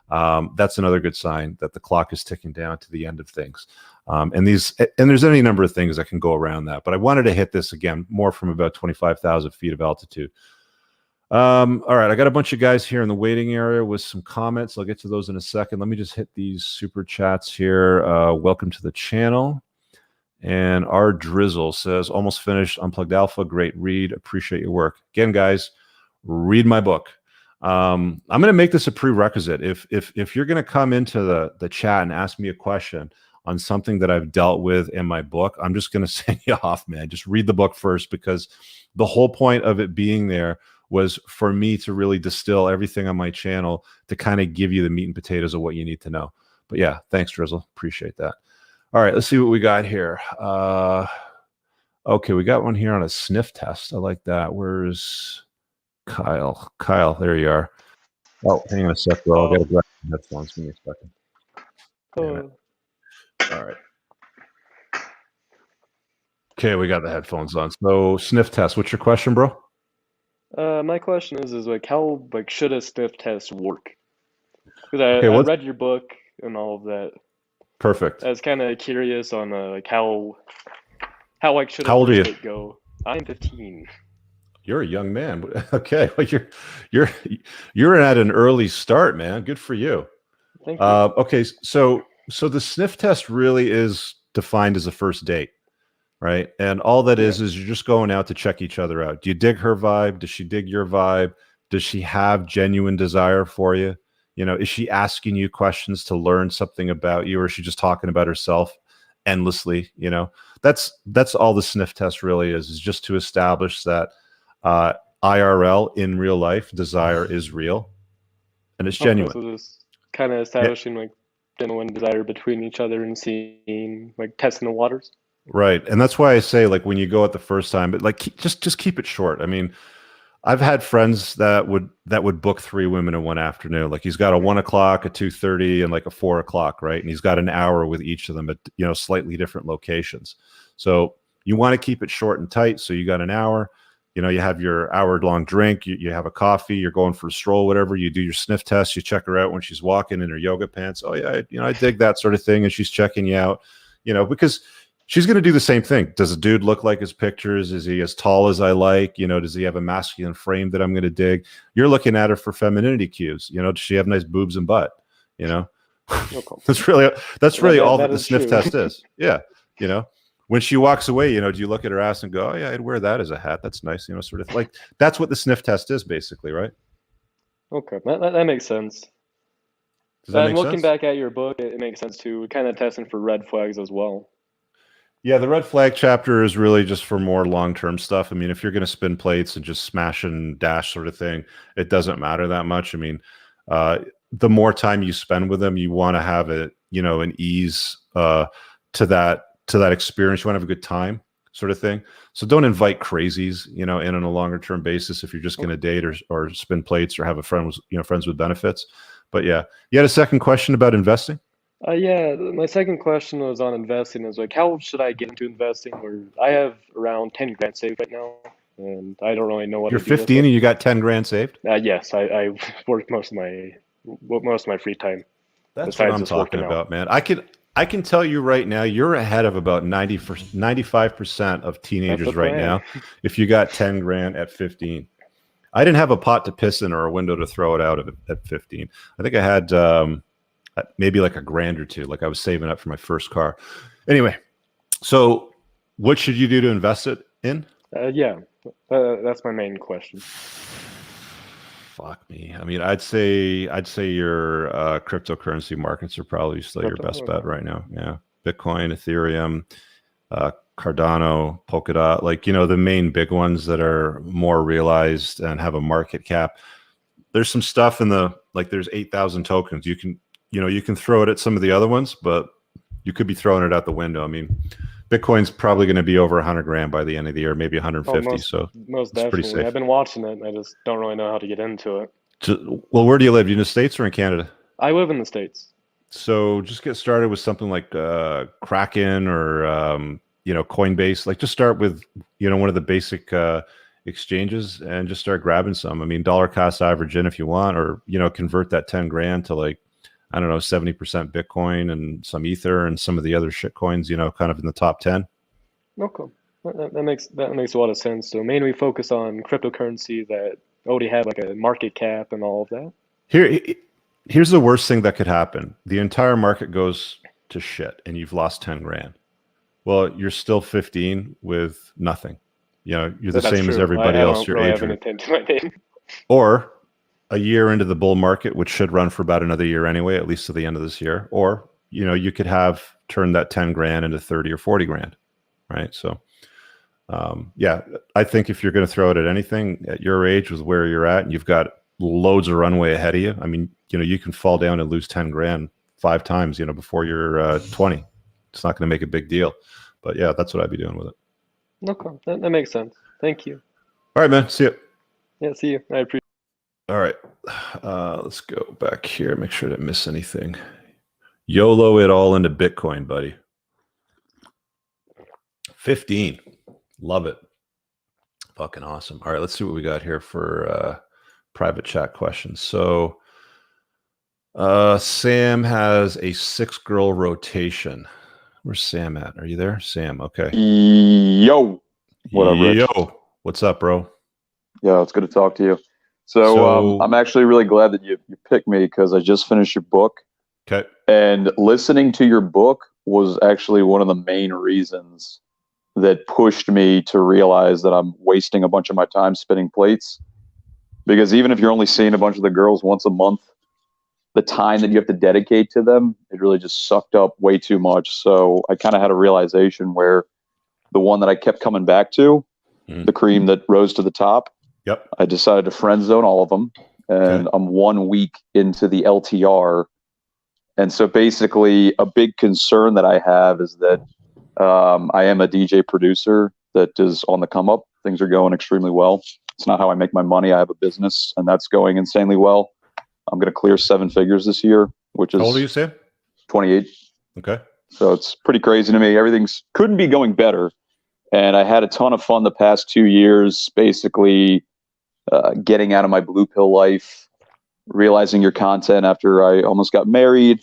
that's another good sign that the clock is ticking down to the end of things. And there's any number of things that can go around that. But I wanted to hit this again more from about 25,000 feet of altitude. All right, I got a bunch of guys here in the waiting area with some comments. I'll get to those in a second. Let me just hit these super chats here. Welcome to the channel. And our Drizzle says, almost finished Unplugged Alpha. Great read. Appreciate your work. Again, guys, read my book. I'm going to make this a prerequisite. If you're going to come into the chat and ask me a question on something that I've dealt with in my book, I'm just going to send you off, man. Just read the book first, because the whole point of it being there was for me to really distill everything on my channel to kind of give you the meat and potatoes of what you need to know. But yeah, thanks, Drizzle. Appreciate that. All right, let's see what we got here. Okay, we got one here on a sniff test. I like that. Where's Kyle? Kyle, there you are. Oh, hang on a sec, bro. I got to grab the headphones. Give me a second. Damn it. All right. Okay, we got the headphones on. So sniff test. What's your question, bro? My question is like how should a sniff test work? Because I read your book and all of that. Perfect. I was kind of curious on how should How old are you? It go? I'm 15. You're a young man. Okay, well you're at an early start, man. Good for you. Thank you. Okay, so the sniff test really is defined as a first date, right? And all that is you're just going out to check each other out. Do you dig her vibe? Does she dig your vibe? Does she have genuine desire for you? You know, is she asking you questions to learn something about you, or is she just talking about herself endlessly? You know, that's all the sniff test really is just to establish that IRL, in real life, desire is real and it's genuine. So just kind of establishing genuine desire between each other and seeing, testing the waters. Right. And that's why I say, when you go out the first time, but just keep it short. I mean, I've had friends that would book 3 women in one afternoon. Like he's got a 1 o'clock, a 2:30, and a 4 o'clock, right? And he's got an hour with each of them at slightly different locations. So you want to keep it short and tight. So you got an hour. You have your hour-long drink. You have a coffee. You're going for a stroll, whatever. You do your sniff test. You check her out when she's walking in her yoga pants. Oh yeah, I dig that sort of thing. And she's checking you out. Because she's going to do the same thing. Does a dude look like his pictures? Is he as tall as I like? Does he have a masculine frame that I'm going to dig? You're looking at her for femininity cues. Does she have nice boobs and butt? That's really all that the sniff test is. Yeah. When she walks away, do you look at her ass and go, oh yeah, I'd wear that as a hat. That's nice. Sort of that's what the sniff test is basically, right? Okay. That makes sense. Does that make sense? Looking back at your book, it makes sense too. Kind of testing for red flags as well. Yeah, the red flag chapter is really just for more long-term stuff. I mean, if you're going to spin plates and just smash and dash sort of thing, it doesn't matter that much. I mean, the more time you spend with them, you want to have it, an ease to that experience. You want to have a good time sort of thing. So don't invite crazies, in on a longer term basis if you're just going to date or spin plates or have a friend with, friends with benefits. But yeah, you had a second question about investing? Yeah, my second question was on investing. Is how should I get into investing? Where I have around 10 grand saved right now, and I don't really know what. You're 15 and you got 10 grand saved? Yes, I work most of my free time. That's what I'm talking about, man. I can tell you right now, you're ahead of about 95% of teenagers right now if you got 10 grand at 15. I didn't have a pot to piss in or a window to throw it out of at 15. I think I had maybe a grand or two. I was saving up for my first car. Anyway, so what should you do to invest it in? Yeah, that's my main question. Fuck me. I mean, I'd say your cryptocurrency markets are probably still your best bet right now. Yeah, Bitcoin, Ethereum, Cardano, Polkadot, the main big ones that are more realized and have a market cap. There's some stuff in there's 8,000 tokens. You can throw it at some of the other ones, but you could be throwing it out the window. I mean, Bitcoin's probably going to be over 100 grand by the end of the year, maybe 150. Most definitely. I've been watching it. I just don't really know how to get into it. Well, where do you live? You in the States or in Canada? I live in the States. So just get started with something like Kraken or Coinbase. Just start with one of the basic exchanges and just start grabbing some. I mean, dollar cost average in if you want, or convert that 10 grand to I don't know, 70% Bitcoin and some Ether and some of the other shit coins, kind of in the top 10. Okay. That makes a lot of sense. So mainly focus on cryptocurrency that already have like a market cap and all of that. Here's the worst thing that could happen. The entire market goes to shit and you've lost 10 grand. Well, you're still 15 with nothing. You know, you're the That's same as true. everybody I else don't your really age have group. anything to my name. Or a year into the bull market, which should run for about another year anyway, at least to the end of this year. Or, you know, you could have turned that 10 grand into 30 or 40 grand, right? So, yeah, I think if you're going to throw it at anything at your age with where you're at, and you've got loads of runway ahead of you, I mean, you know, you can fall down and lose 10 grand 5 times, you know, before you're 20. It's not going to make a big deal. But yeah, that's what I'd be doing with it. Okay, that makes sense. Thank you. All right, man. See you. Yeah, see you. I appreciate All right. Let's go back here. Make sure I didn't miss anything. YOLO it all into Bitcoin, buddy. 15. Love it. Fucking awesome. All right, let's see what we got here for private chat questions. So Sam has a 6-girl rotation. Where's Sam at? Are you there? Sam, okay. Yo. What up, Rich? Yo. What's up, bro? Yeah, it's good to talk to you. So I'm actually really glad that you picked me because I just finished your book. Okay. And listening to your book was actually one of the main reasons that pushed me to realize that I'm wasting a bunch of my time spinning plates. Because even if you're only seeing a bunch of the girls once a month, the time that you have to dedicate to them, it really just sucked up way too much. So I kind of had a realization where the one that I kept coming back to, the cream that rose to the top, yep, I decided to friend zone all of them. And I'm 1 week into the LTR. And so basically a big concern that I have is that I am a DJ producer that is on the come up. Things are going extremely well. It's not how I make my money. I have a business and that's going insanely well. I'm going to clear 7 figures this year, which is... How old are you, Sam? 28. Okay. So it's pretty crazy to me. Everything's couldn't be going better. And I had a ton of fun the past 2 years, basically getting out of my blue pill life, realizing your content after I almost got married,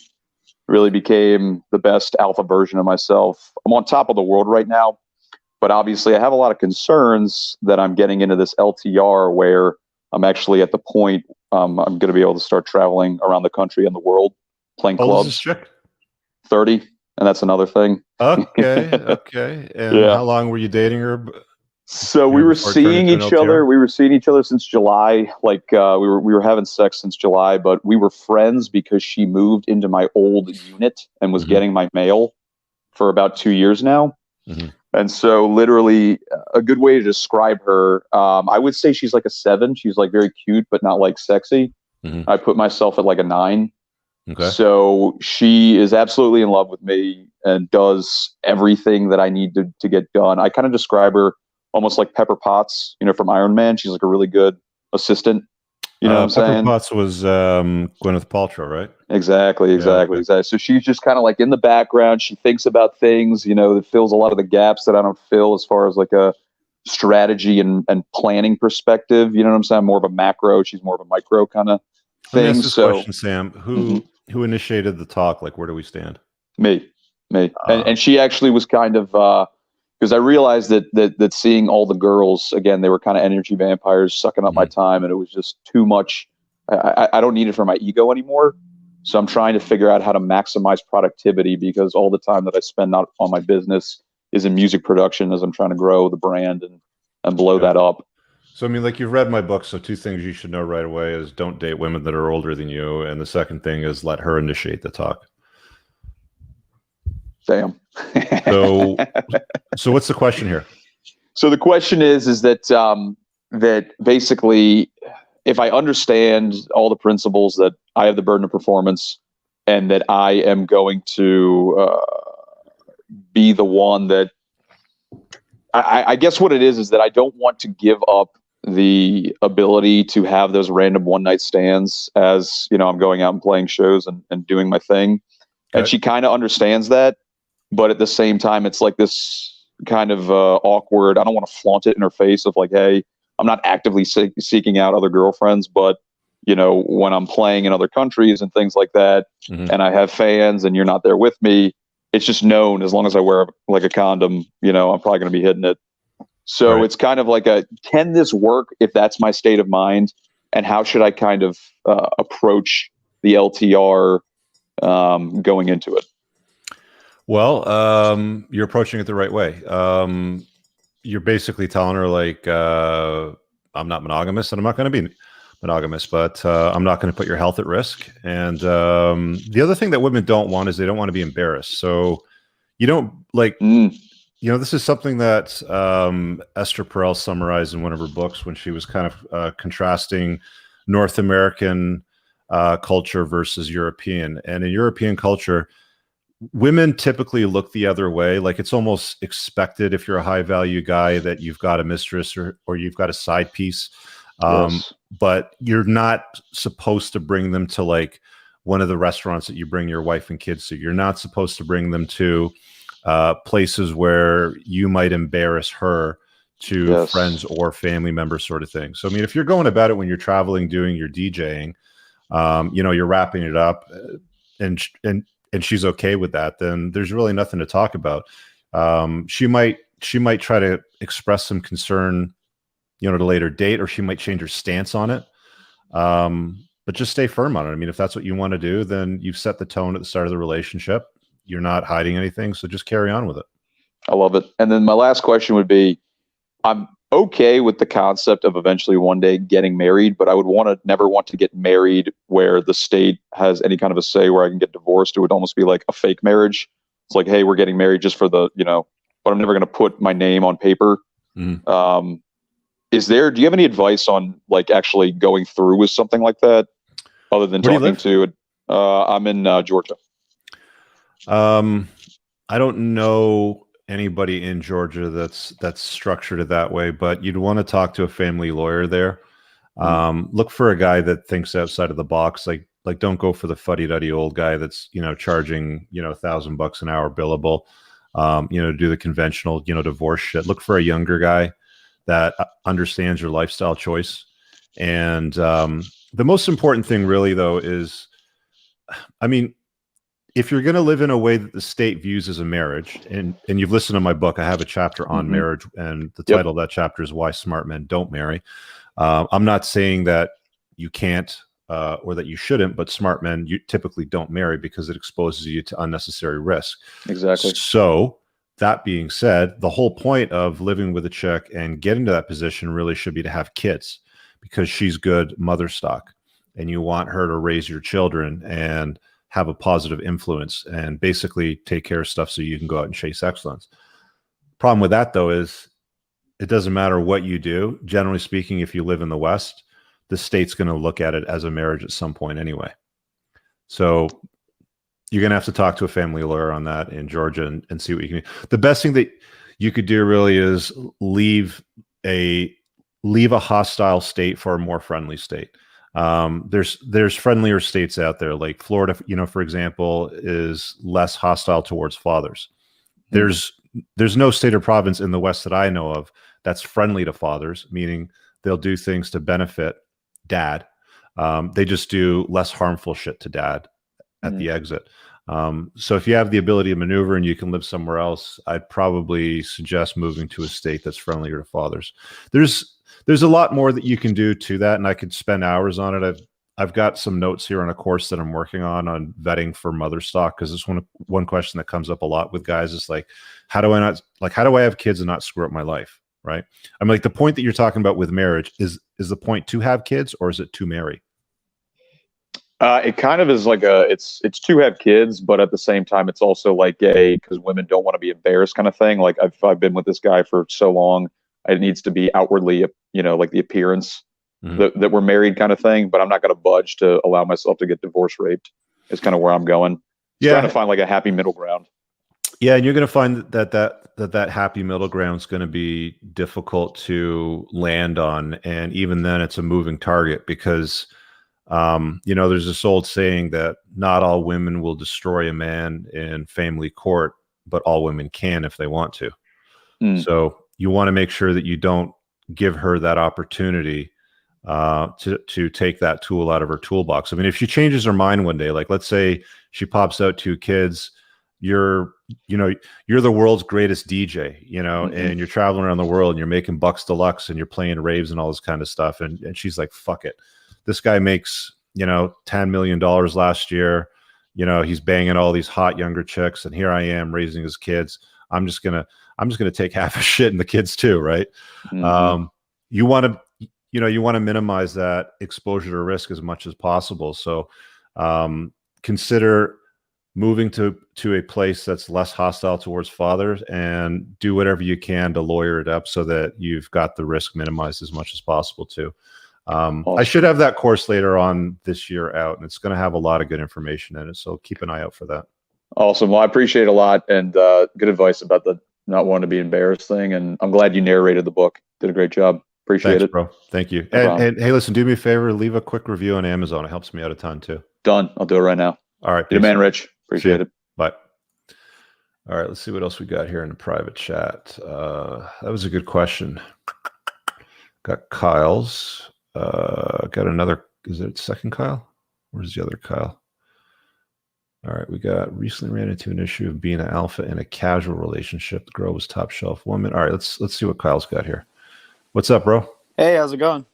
really became the best alpha version of myself. I'm on top of the world right now, but obviously I have a lot of concerns that I'm getting into this LTR where I'm actually at the point I'm going to be able to start traveling around the country and the world, playing clubs. 30, and that's another thing. Okay, okay. And how long were you dating her? So we were seeing each other. We were seeing each other since July. Like we were having sex since July, but we were friends because she moved into my old unit and was getting my mail for about 2 years now. And so literally a good way to describe her, I would say she's like a 7. She's like very cute, but not like sexy. I put myself at like a 9. Okay. So she is absolutely in love with me and does everything that I need to get done. I kind of describe her almost like Pepper Potts, you know, from Iron Man. She's like a really good assistant. You know what I'm saying? Pepper Potts was Gwyneth Paltrow, right? Exactly. So she's just kind of like in the background. She thinks about things, you know, that fills a lot of the gaps that I don't fill as far as like a strategy and planning perspective. You know what I'm saying? More of a macro. She's more of a micro kind of thing. Let me ask this question, Sam. Who initiated the talk? Like, where do we stand? Me. And she actually was kind of, because I realized that seeing all the girls, again, they were kind of energy vampires sucking up my time, and it was just too much. I don't need it for my ego anymore. So I'm trying to figure out how to maximize productivity because all the time that I spend not on my business is in music production as I'm trying to grow the brand and blow that up. So, I mean, like, you've read my book, so 2 things you should know right away is don't date women that are older than you, and the second thing is let her initiate the talk. Damn. So what's the question here? So the question is that that basically, if I understand all the principles that I have the burden of performance, and that I am going to be the one that I guess what it is that I don't want to give up the ability to have those random one-night stands as, you know, I'm going out and playing shows and doing my thing. And she kind of understands that. But at the same time, it's like this kind of awkward, I don't want to flaunt it in her face of like, hey, I'm not actively seeking out other girlfriends, but, you know, when I'm playing in other countries and things like that, and I have fans and you're not there with me, it's just known as long as I wear like a condom, you know, I'm probably going to be hitting it. So Right. it's kind of like can this work if that's my state of mind? And how should I kind of approach the LTR going into it? Well, you're approaching it the right way. You're basically telling her like, I'm not monogamous and I'm not going to be monogamous, but I'm not going to put your health at risk. And the other thing that women don't want is they don't want to be embarrassed. So you don't like, this is something that Esther Perel summarized in one of her books when she was kind of contrasting North American culture versus European. And in European culture, women typically look the other way. Like it's almost expected if you're a high value guy that you've got a mistress or you've got a side piece. Yes. But you're not supposed to bring them to like one of the restaurants that you bring your wife and kids to. You're not supposed to bring them to places where you might embarrass her to friends or family members, sort of thing. So, I mean, if you're going about it when you're traveling, doing your DJing, you're wrapping it up and she's okay with that, then there's really nothing to talk about. She might try to express some concern, at a later date, or she might change her stance on it. But just stay firm on it. I mean, if that's what you want to do, then you've set the tone at the start of the relationship. You're not hiding anything, so just carry on with it. I love it. And then my last question would be, I'm okay with the concept of eventually one day getting married, but I would never want to get married where the state has any kind of a say where I can get divorced. It would almost be like a fake marriage. It's like, hey, we're getting married just for but I'm never going to put my name on paper. Mm-hmm. Do you have any advice on like actually going through with something like that other than talking to, I'm in Georgia. I don't know anybody in Georgia that's structured it that way, but you'd want to talk to a family lawyer there. Look for a guy that thinks outside of the box. Like don't go for the fuddy-duddy old guy that's, charging, $1,000 an hour billable, do the conventional, divorce shit. Look for a younger guy that understands your lifestyle choice. And the most important thing really though is, I mean, if you're going to live in a way that the state views as a marriage, and you've listened to my book, I have a chapter on marriage, and the title of that chapter is Why Smart Men Don't Marry. I'm not saying that you can't or that you shouldn't, but smart men, you typically don't marry because it exposes you to unnecessary risk. Exactly. So that being said, the whole point of living with a chick and getting to that position really should be to have kids, because she's good mother stock and you want her to raise your children and have a positive influence and basically take care of stuff so you can go out and chase excellence. Problem with that though is it doesn't matter what you do. Generally speaking, if you live in the West, the state's going to look at it as a marriage at some point anyway. So you're going to have to talk to a family lawyer on that in Georgia and see what you can do. The best thing that you could do really is leave a hostile state for a more friendly state. There's friendlier states out there, like Florida, for example, is less hostile towards fathers. There's no state or province in the West that I know of that's friendly to fathers, meaning they'll do things to benefit dad. They just do less harmful shit to dad at the exit. So if you have the ability to maneuver and you can live somewhere else, I'd probably suggest moving to a state that's friendlier to fathers. There's a lot more that you can do to that, and I could spend hours on it. I've got some notes here on a course that I'm working on vetting for mother stock, because this one question that comes up a lot with guys is like, how do I have kids and not screw up my life, right? I mean, like the point that you're talking about with marriage is the point to have kids, or is it to marry? It kind of is like it's to have kids, but at the same time, it's also like because women don't want to be embarrassed kind of thing. Like I've been with this guy for so long, it needs to be outwardly, like the appearance that we're married kind of thing, but I'm not going to budge to allow myself to get divorce raped is kind of where I'm going. Trying to find like a happy middle ground. Yeah. And you're going to find that happy middle ground is going to be difficult to land on. And even then it's a moving target because, there's this old saying that not all women will destroy a man in family court, but all women can if they want to. So you want to make sure that you don't give her that opportunity to take that tool out of her toolbox. I mean, if she changes her mind one day, like let's say she pops out 2 kids you're you're the world's greatest DJ, and you're traveling around the world and you're making bucks deluxe and you're playing raves and all this kind of stuff. And she's like, fuck it. This guy makes, $10 million last year. He's banging all these hot younger chicks, and here I am raising his kids. I'm just gonna take half a shit and the kids too, right? You want to minimize that exposure to risk as much as possible. So consider moving to a place that's less hostile towards fathers, and do whatever you can to lawyer it up so that you've got the risk minimized as much as possible too. Awesome. I should have that course later on this year out, and it's going to have a lot of good information in it. So keep an eye out for that. Awesome. Well, I appreciate it a lot, and good advice about the not wanting to be embarrassed thing. And I'm glad you narrated the book. Did a great job. Appreciate it, bro. Thank you. And hey, listen, do me a favor, leave a quick review on Amazon. It helps me out a ton too. Done. I'll do it right now. All right. You're the man, Rich. Appreciate it. Bye. All right. Let's see what else we got here in the private chat. That was a good question. Got Kyle's. Got another. Is it second Kyle? Where's the other Kyle? All right. We got recently ran into an issue of being an alpha in a casual relationship. The girl was top shelf woman. All right. Let's see what Kyle's got here. What's up, bro? Hey, how's it going?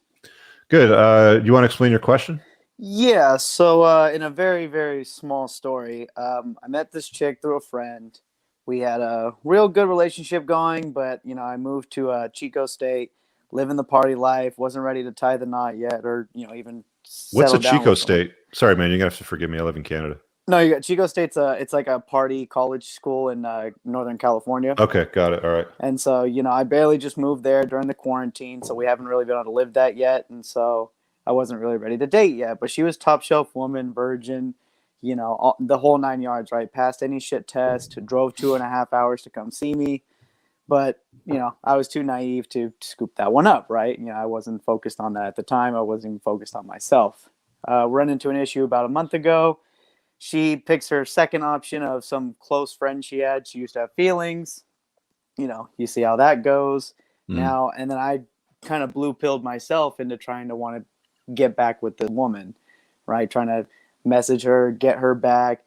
Good. You want to explain your question? Yeah, so in a very, very small story, I met this chick through a friend. We had a real good relationship going, but, I moved to Chico State, living the party life, wasn't ready to tie the knot yet, or, even What's a Chico State? Sorry, man, you're going to have to forgive me. I live in Canada. No, you got Chico State's it's like a party college school in Northern California. Okay, got it. All right. And so, I barely just moved there during the quarantine, so we haven't really been able to live that yet, and so I wasn't really ready to date yet, but she was top shelf woman, virgin, the whole 9 yards, right? Passed any shit test, drove 2.5 hours to come see me. But, I was too naive to scoop that one up, right? I wasn't focused on that at the time. I wasn't even focused on myself. Run into an issue about a month ago. She picks her second option of some close friend she had. She used to have feelings. You see how that goes now. And then I kind of blue-pilled myself into trying to want to get back with the woman, right? Trying to message her, get her back,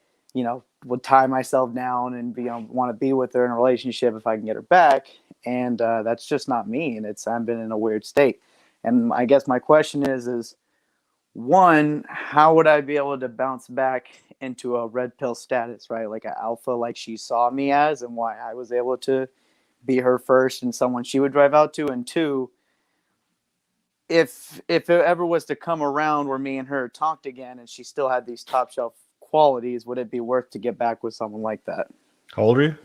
would tie myself down and want to be with her in a relationship if I can get her back. And that's just not me. And I've been in a weird state. And I guess my question is one, how would I be able to bounce back into a red pill status, right? Like an alpha, like she saw me as, and why I was able to be her first and someone she would drive out to. And two, if it ever was to come around where me and her talked again and she still had these top shelf qualities, would it be worth to get back with someone like that? How old are you?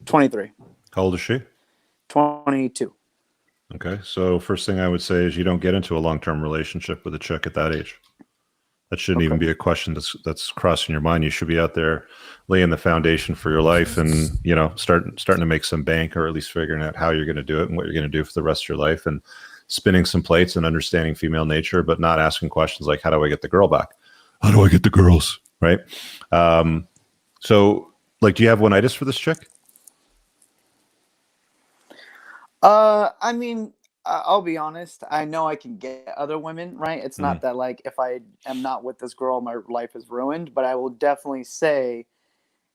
23. How old is she? 22. Okay. So first thing I would say is you don't get into a long-term relationship with a chick at that age. That shouldn't even be a question that's crossing your mind. You should be out there laying the foundation for your life and, starting to make some bank, or at least figuring out how you're going to do it and what you're going to do for the rest of your life, and spinning some plates and understanding female nature, but not asking questions like, how do I get the girl back? How do I get the girls? Right. So like, do you have one-itis for this chick? I mean, I'll be honest. I know I can get other women, right? It's not that like, if I am not with this girl, my life is ruined, but I will definitely say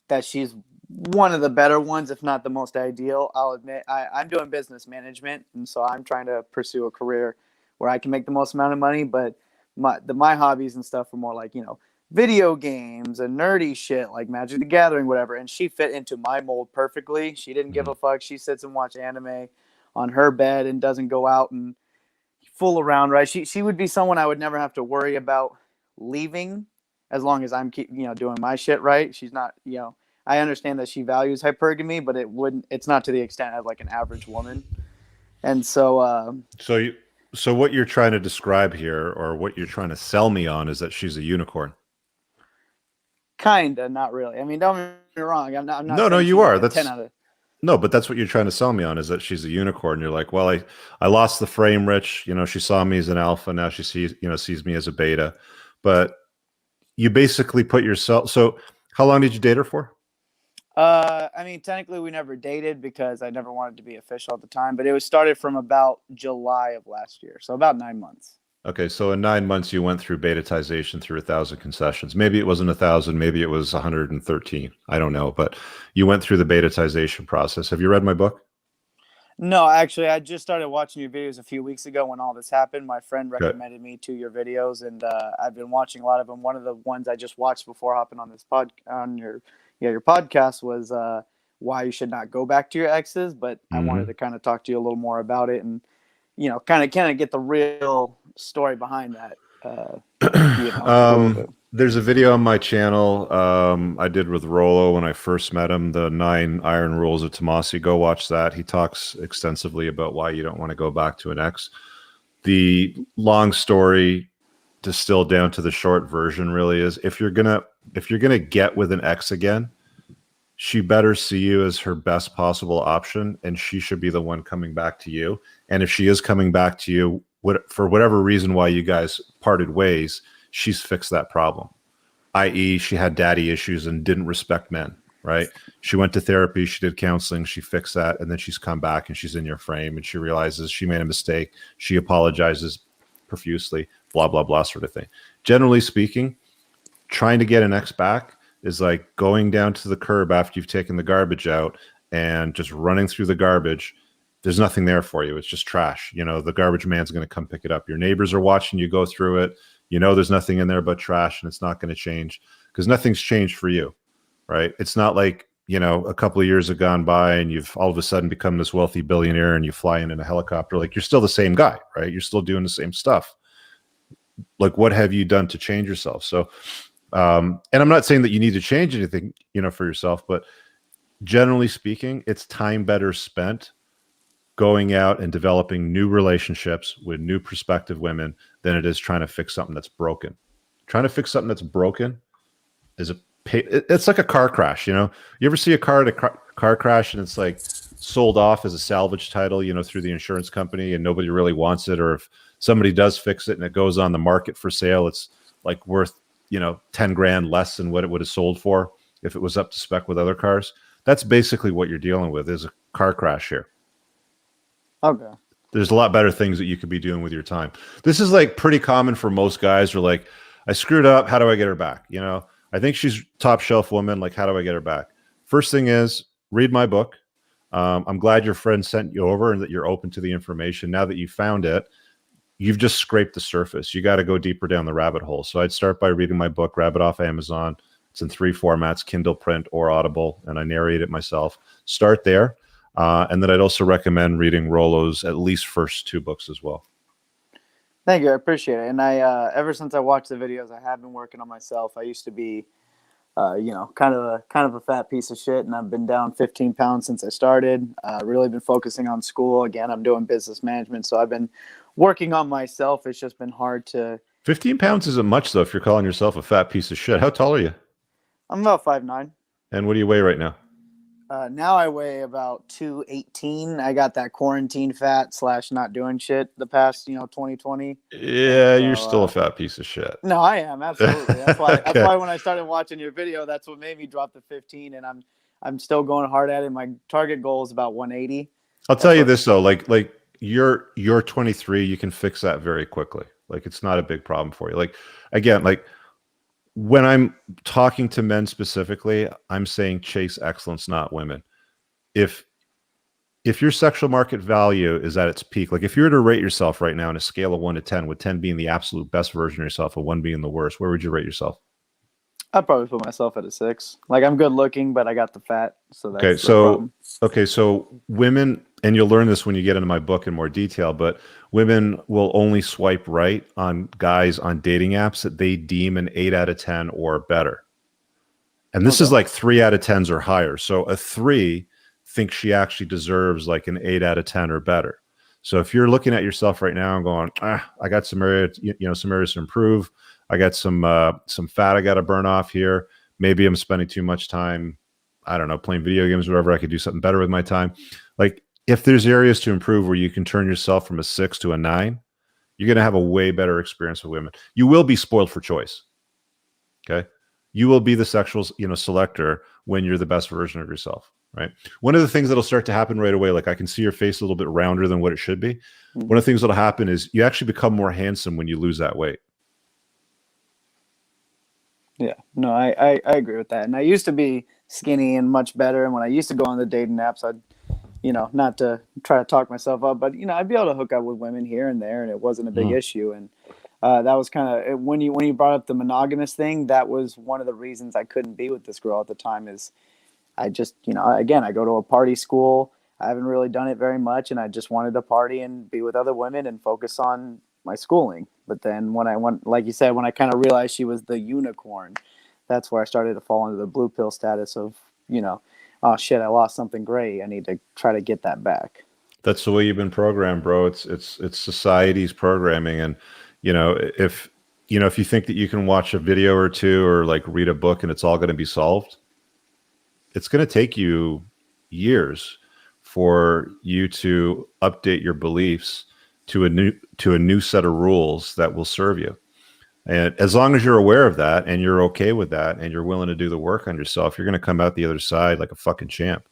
that she's one of the better ones, if not the most ideal. I'll admit I'm doing business management, and so I'm trying to pursue a career where I can make the most amount of money. But my hobbies and stuff are more like, video games and nerdy shit like Magic the Gathering, whatever. And she fit into my mold perfectly. She didn't give a fuck. She sits and watch anime on her bed and doesn't go out and fool around, right? She would be someone I would never have to worry about leaving as long as I'm doing my shit right. She's not, I understand that she values hypergamy, but it's not to the extent of like an average woman. And so so what you're trying to describe here, or what you're trying to sell me on, is that she's a unicorn. Kinda, not really. I mean, don't get me wrong. I'm not No, you are. That's 10 out of. No, but that's what you're trying to sell me on, is that she's a unicorn. You're like, well, I lost the frame, Rich. She saw me as an alpha. Now she sees me as a beta. But you basically put yourself. So how long did you date her for? I mean, technically we never dated because I never wanted to be official at the time, but it was started from about July of last year. So about 9 months. Okay, so in 9 months, you went through betatization through 1,000 concessions. Maybe it wasn't 1,000, maybe it was 113. I don't know, but you went through the betatization process. Have you read my book? No, actually, I just started watching your videos a few weeks ago when all this happened. My friend Okay. recommended me to your videos, and I've been watching a lot of them. One of the ones I just watched before hopping on this your podcast was why you should not go back to your exes. But I wanted to kind of talk to you a little more about it, and kind of get the real story behind that. A little bit. There's a video on my channel I did with Rollo when I first met him, the 9 Iron Rules of Tomasi. Go watch that. He talks extensively about why you don't want to go back to an ex. The long story distilled down to the short version really is if you're gonna get with an ex again, she better see you as her best possible option, and she should be the one coming back to you. And if she is coming back to you, for whatever reason why you guys parted ways, she's fixed that problem, i.e. she had daddy issues and didn't respect men, right? She went to therapy, she did counseling, she fixed that, and then she's come back and she's in your frame and she realizes she made a mistake. She apologizes profusely, blah, blah, blah sort of thing. Generally speaking, trying to get an ex back is like going down to the curb after you've taken the garbage out and just running through the garbage. There's nothing there for you. It's just trash. The garbage man's going to come pick it up. Your neighbors are watching you go through it. There's nothing in there but trash, and it's not going to change because nothing's changed for you, right? It's not like, a couple of years have gone by and you've all of a sudden become this wealthy billionaire and you fly in a helicopter. Like, you're still the same guy, right? You're still doing the same stuff. Like, what have you done to change yourself? So, and I'm not saying that you need to change anything, for yourself, but generally speaking, it's time better spent going out and developing new relationships with new prospective women than it is trying to fix something that's broken. Trying to fix something that's broken is it's like a car crash. You ever see a car at a car crash and it's like sold off as a salvage title, through the insurance company, and nobody really wants it, or if somebody does fix it and it goes on the market for sale, it's like worth 10 grand less than what it would have sold for if it was up to spec with other cars. That's basically what you're dealing with, is a car crash here. Okay. There's a lot better things that you could be doing with your time. This is like pretty common for most guys who are like, I screwed up. How do I get her back? I think she's top shelf woman. Like, how do I get her back? First thing is read my book. I'm glad your friend sent you over and that you're open to the information. Now that you found it, you've just scraped the surface. You got to go deeper down the rabbit hole. So I'd start by reading my book, grab it off Amazon. It's in 3 formats, Kindle, print, or Audible, and I narrate it myself. Start there. And then I'd also recommend reading Rollo's at least first 2 books as well. Thank you. I appreciate it. And I, ever since I watched the videos, I have been working on myself. I used to be, kind of a fat piece of shit, and I've been down 15 pounds since I started. Really been focusing on school. Again, I'm doing business management, so I've been working on myself. It's just been hard to. 15 pounds isn't much, though, if you're calling yourself a fat piece of shit. How tall are you? I'm about 5'9". And what do you weigh right now? Now I weigh about 218. I got that quarantine fat / not doing shit the past, 2020. Yeah, so, you're still a fat piece of shit. No, I am. Absolutely. That's why, Okay. That's why when I started watching your video, that's what made me drop the 15. And I'm still going hard at it. My target goal is about 180. I'll tell you this, though, like you're 23, you can fix that very quickly. Like, it's not a big problem for you. Like, again, like, when I'm talking to men specifically, I'm saying chase excellence, not women. If your sexual market value is at its peak, like if you were to rate yourself right now on a scale of 1 to 10, with 10 being the absolute best version of yourself and 1 being the worst, where would you rate yourself? I'd probably put myself at a 6. Like, I'm good looking, but I got the fat, so that's okay. the problem. So women, and you'll learn this when you get into my book in more detail, but women will only swipe right on guys on dating apps that they deem an 8 out of 10 or better. And this is like 3 out of 10s or higher. So a 3 thinks she actually deserves like an 8 out of 10 or better. So if you're looking at yourself right now and going, I got some areas to improve. I got some fat I got to burn off here. Maybe I'm spending too much time, I don't know, playing video games, whatever. I could do something better with my time. Like, if there's areas to improve where you can turn yourself from a 6 to a 9, you're going to have a way better experience with women. You will be spoiled for choice. Okay. You will be the sexual, selector when you're the best version of yourself. right? One of the things that'll start to happen right away, like I can see your face a little bit rounder than what it should be. One of the things that'll happen is you actually become more handsome when you lose that weight. Yeah, no, I agree with that. And I used to be skinny and much better. And when I used to go on the dating apps, I'd, not to try to talk myself up, but, I'd be able to hook up with women here and there, and it wasn't a big issue. And that was kind of, when you brought up the monogamous thing, that was one of the reasons I couldn't be with this girl at the time is I just, again, I go to a party school. I haven't really done it very much, and I just wanted to party and be with other women and focus on my schooling. But then when I went, like you said, when I kind of realized she was the unicorn, that's where I started to fall into the blue pill status of, oh shit, I lost something great. I need to try to get that back. That's the way you've been programmed, bro. It's society's programming. And, if you think that you can watch a video or two or like read a book and it's all going to be solved, it's going to take you years for you to update your beliefs to a new set of rules that will serve you. And as long as you're aware of that and you're okay with that and you're willing to do the work on yourself, you're going to come out the other side like a fucking champ.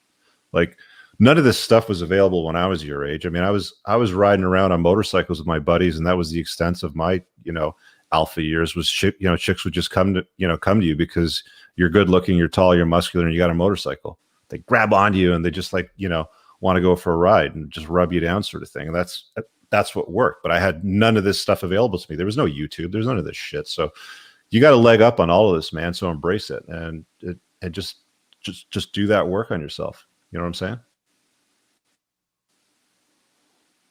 Like none of this stuff was available when I was your age. I mean, I was riding around on motorcycles with my buddies, and that was the extent of my, alpha years. Was chicks would just come to you because you're good looking, you're tall, you're muscular, and you got a motorcycle. They grab onto you and they just want to go for a ride and just rub you down, sort of thing. And that's what worked. But I had none of this stuff available to me. There was no YouTube. There's none of this shit. So you got a leg up on all of this, man. So embrace it and just do that work on yourself. You know what I'm saying?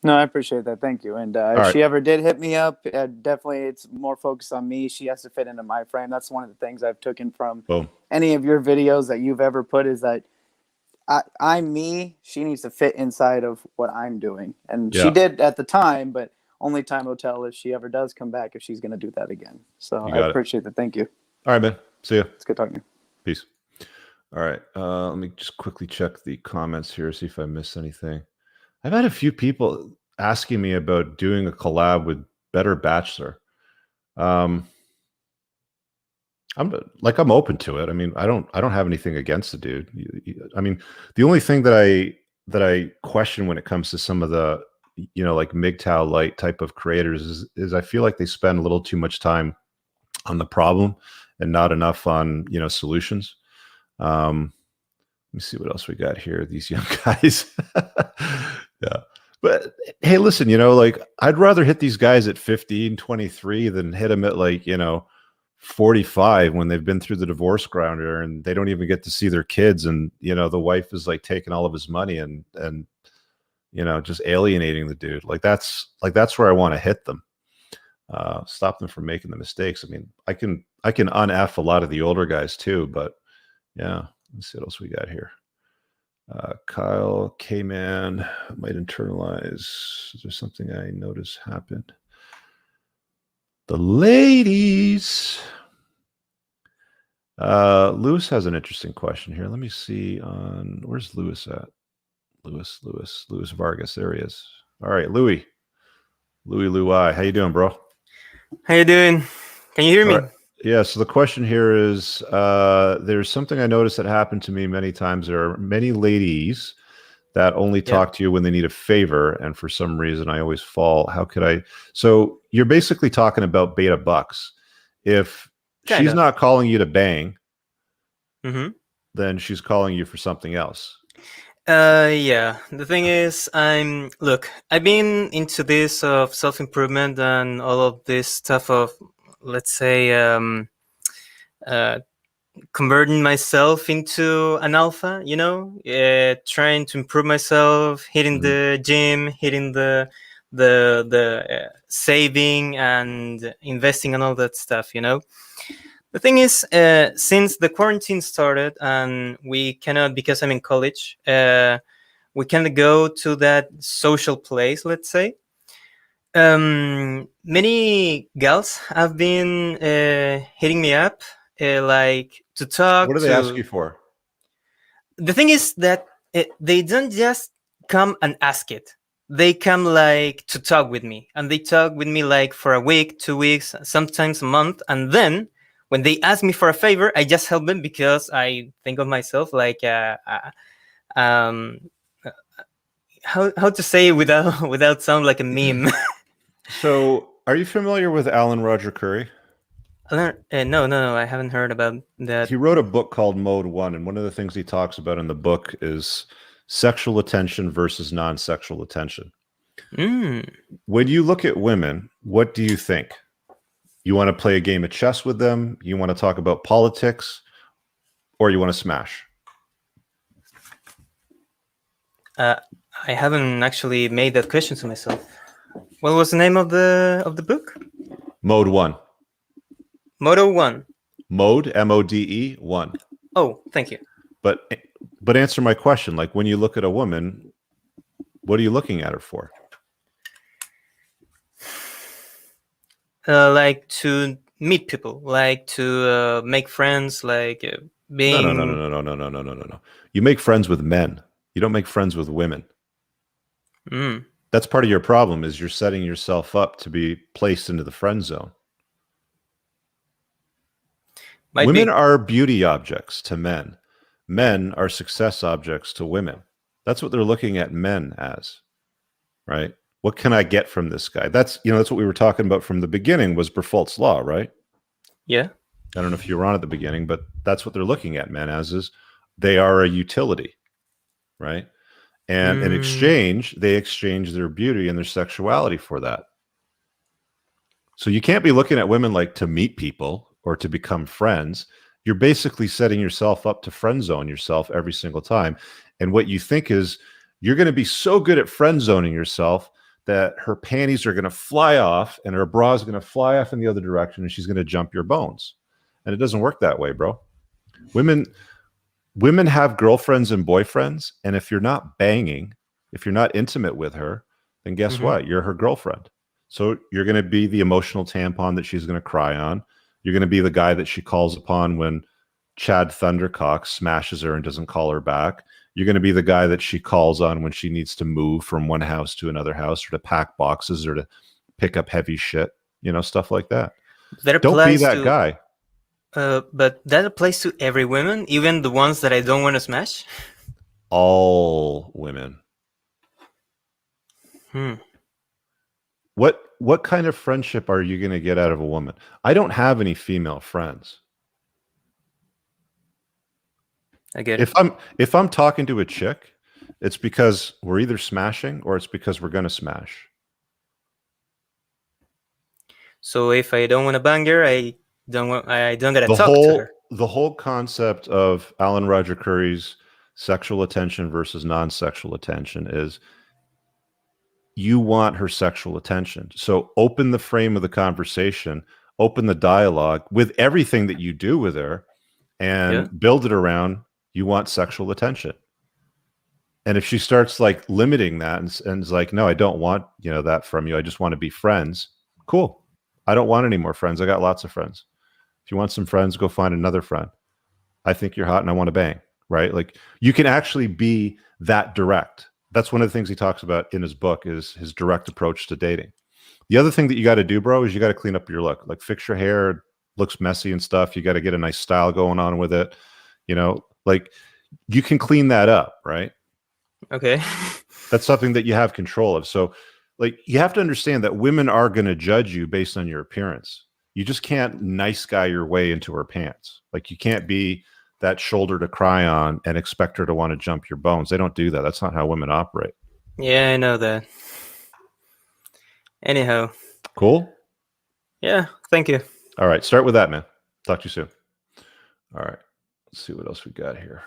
No, I appreciate that. Thank you. And if she ever did hit me up, definitely it's more focused on me. She has to fit into my frame. That's one of the things I've taken from any of your videos that you've ever put is that I'm me. She needs to fit inside of what I'm doing. And she did at the time, but only time will tell if she ever does come back, if she's going to do that again. So I appreciate that. Thank you. All right, man. See ya. It's good talking to you. Peace. All right. Let me just quickly check the comments here, see if I missed anything. I've had a few people asking me about doing a collab with Better Bachelor. I'm open to it. I mean, I don't have anything against the dude. I mean, the only thing that I question when it comes to some of the, like MGTOW light type of creators is I feel like they spend a little too much time on the problem and not enough on, solutions. Let me see what else we got here. These young guys. Yeah. But hey, listen, I'd rather hit these guys at 15, 23 than hit them at 45 when they've been through the divorce grounder and they don't even get to see their kids. And, the wife is taking all of his money and just alienating the dude. That's where I want to hit them. Stop them from making the mistakes. I mean, I can un-F a lot of the older guys too, but yeah, let's see what else we got here. Kyle K-Man might internalize. Is there something I noticed happened? The ladies. Lewis has an interesting question here. Let me see where's Lewis at? Lewis Vargas. There he is. All right, Louis. How you doing, bro? How you doing? Can you hear me? Right. Yeah, so the question here is, there's something I noticed that happened to me many times. There are many ladies that only talk to you when they need a favor, and for some reason I always fall. How could I? So you're basically talking about beta bucks. If she's not calling you to bang, then she's calling you for something else. Yeah. The thing is, I've been into this of self-improvement and all of this stuff of, let's say, converting myself into an alpha, trying to improve myself, hitting the gym, hitting the saving and investing and all that stuff, The thing is, since the quarantine started and we cannot, because I'm in college, we cannot go to that social place, let's say. Many gals have been hitting me up, to talk. What do they ask you for? The thing is that they don't just come and ask it. They come to talk with me, and they talk with me for a week, 2 weeks, sometimes a month, and then when they ask me for a favor, I just help them because I think of myself um, how to say it without sound like a meme. So, are you familiar with Alan Roger Curry? No, I haven't heard about that. He wrote a book called Mode 1, and one of the things he talks about in the book is sexual attention versus non-sexual attention. When you look at women, what do you think? You want to play a game of chess with them? You want to talk about politics? Or you want to smash? I haven't actually made that question to myself. What was the name of the book? Mode 1. Moto 1. Mode, M-O-D-E, 1. Oh, thank you. But answer my question. Like, when you look at a woman, what are you looking at her for? Like to meet people, like to make friends, like being. No. You make friends with men. You don't make friends with women. That's part of your problem, is you're setting yourself up to be placed into the friend zone. Women are beauty objects to men. Men are success objects to women. That's what they're looking at men as, right? What can I get from this guy? That's what we were talking about from the beginning, was Briffaults' law, right? Yeah. I don't know if you were on at the beginning, but that's what they're looking at men as, is they are a utility, right? And in exchange, they exchange their beauty and their sexuality for that. So you can't be looking at women like to meet people or to become friends. You're basically setting yourself up to friend zone yourself every single time. And what you think is you're going to be so good at friend zoning yourself that her panties are going to fly off and her bra is going to fly off in the other direction and she's going to jump your bones. And it doesn't work that way, bro. Women have girlfriends and boyfriends. And if you're not banging, if you're not intimate with her, then guess what? You're her girlfriend. So you're going to be the emotional tampon that she's going to cry on. You're going to be the guy that she calls upon when Chad Thundercock smashes her and doesn't call her back. You're going to be the guy that she calls on when she needs to move from one house to another house, or to pack boxes, or to pick up heavy shit, stuff like that. Don't be that guy. But that applies to every woman, even the ones that I don't want to smash? All women. What kind of friendship are you going to get out of a woman? I don't have any female friends. I get it. If I'm talking to a chick, it's because we're either smashing or it's because we're going to smash. So if I don't want to bang her, I don't get to talk to her. The whole concept of Alan Roger Curry's sexual attention versus non-sexual attention is you want her sexual attention. So open the frame of the conversation, open the dialogue with everything that you do with her, and build it around you want sexual attention. And if she starts like limiting that and is like, no, I don't want that from you, I just want to be friends. Cool. I don't want any more friends. I got lots of friends. If you want some friends, go find another friend. I think you're hot and I want to bang, right? Like, you can actually be that direct. That's one of the things he talks about in his book, is his direct approach to dating. The other thing that you got to do, bro, is you got to clean up your look. Like, fix your hair. It looks messy and stuff. You got to get a nice style going on with it. Like, you can clean that up, right? Okay. That's something that you have control of. So, like, you have to understand that women are going to judge you based on your appearance. You just can't nice guy your way into her pants. Like, you can't be that shoulder to cry on and expect her to want to jump your bones. They don't do that. That's not how women operate. Yeah, I know that. Anyhow. Cool? Yeah, thank you. All right, start with that, man. Talk to you soon. All right, let's see what else we got here.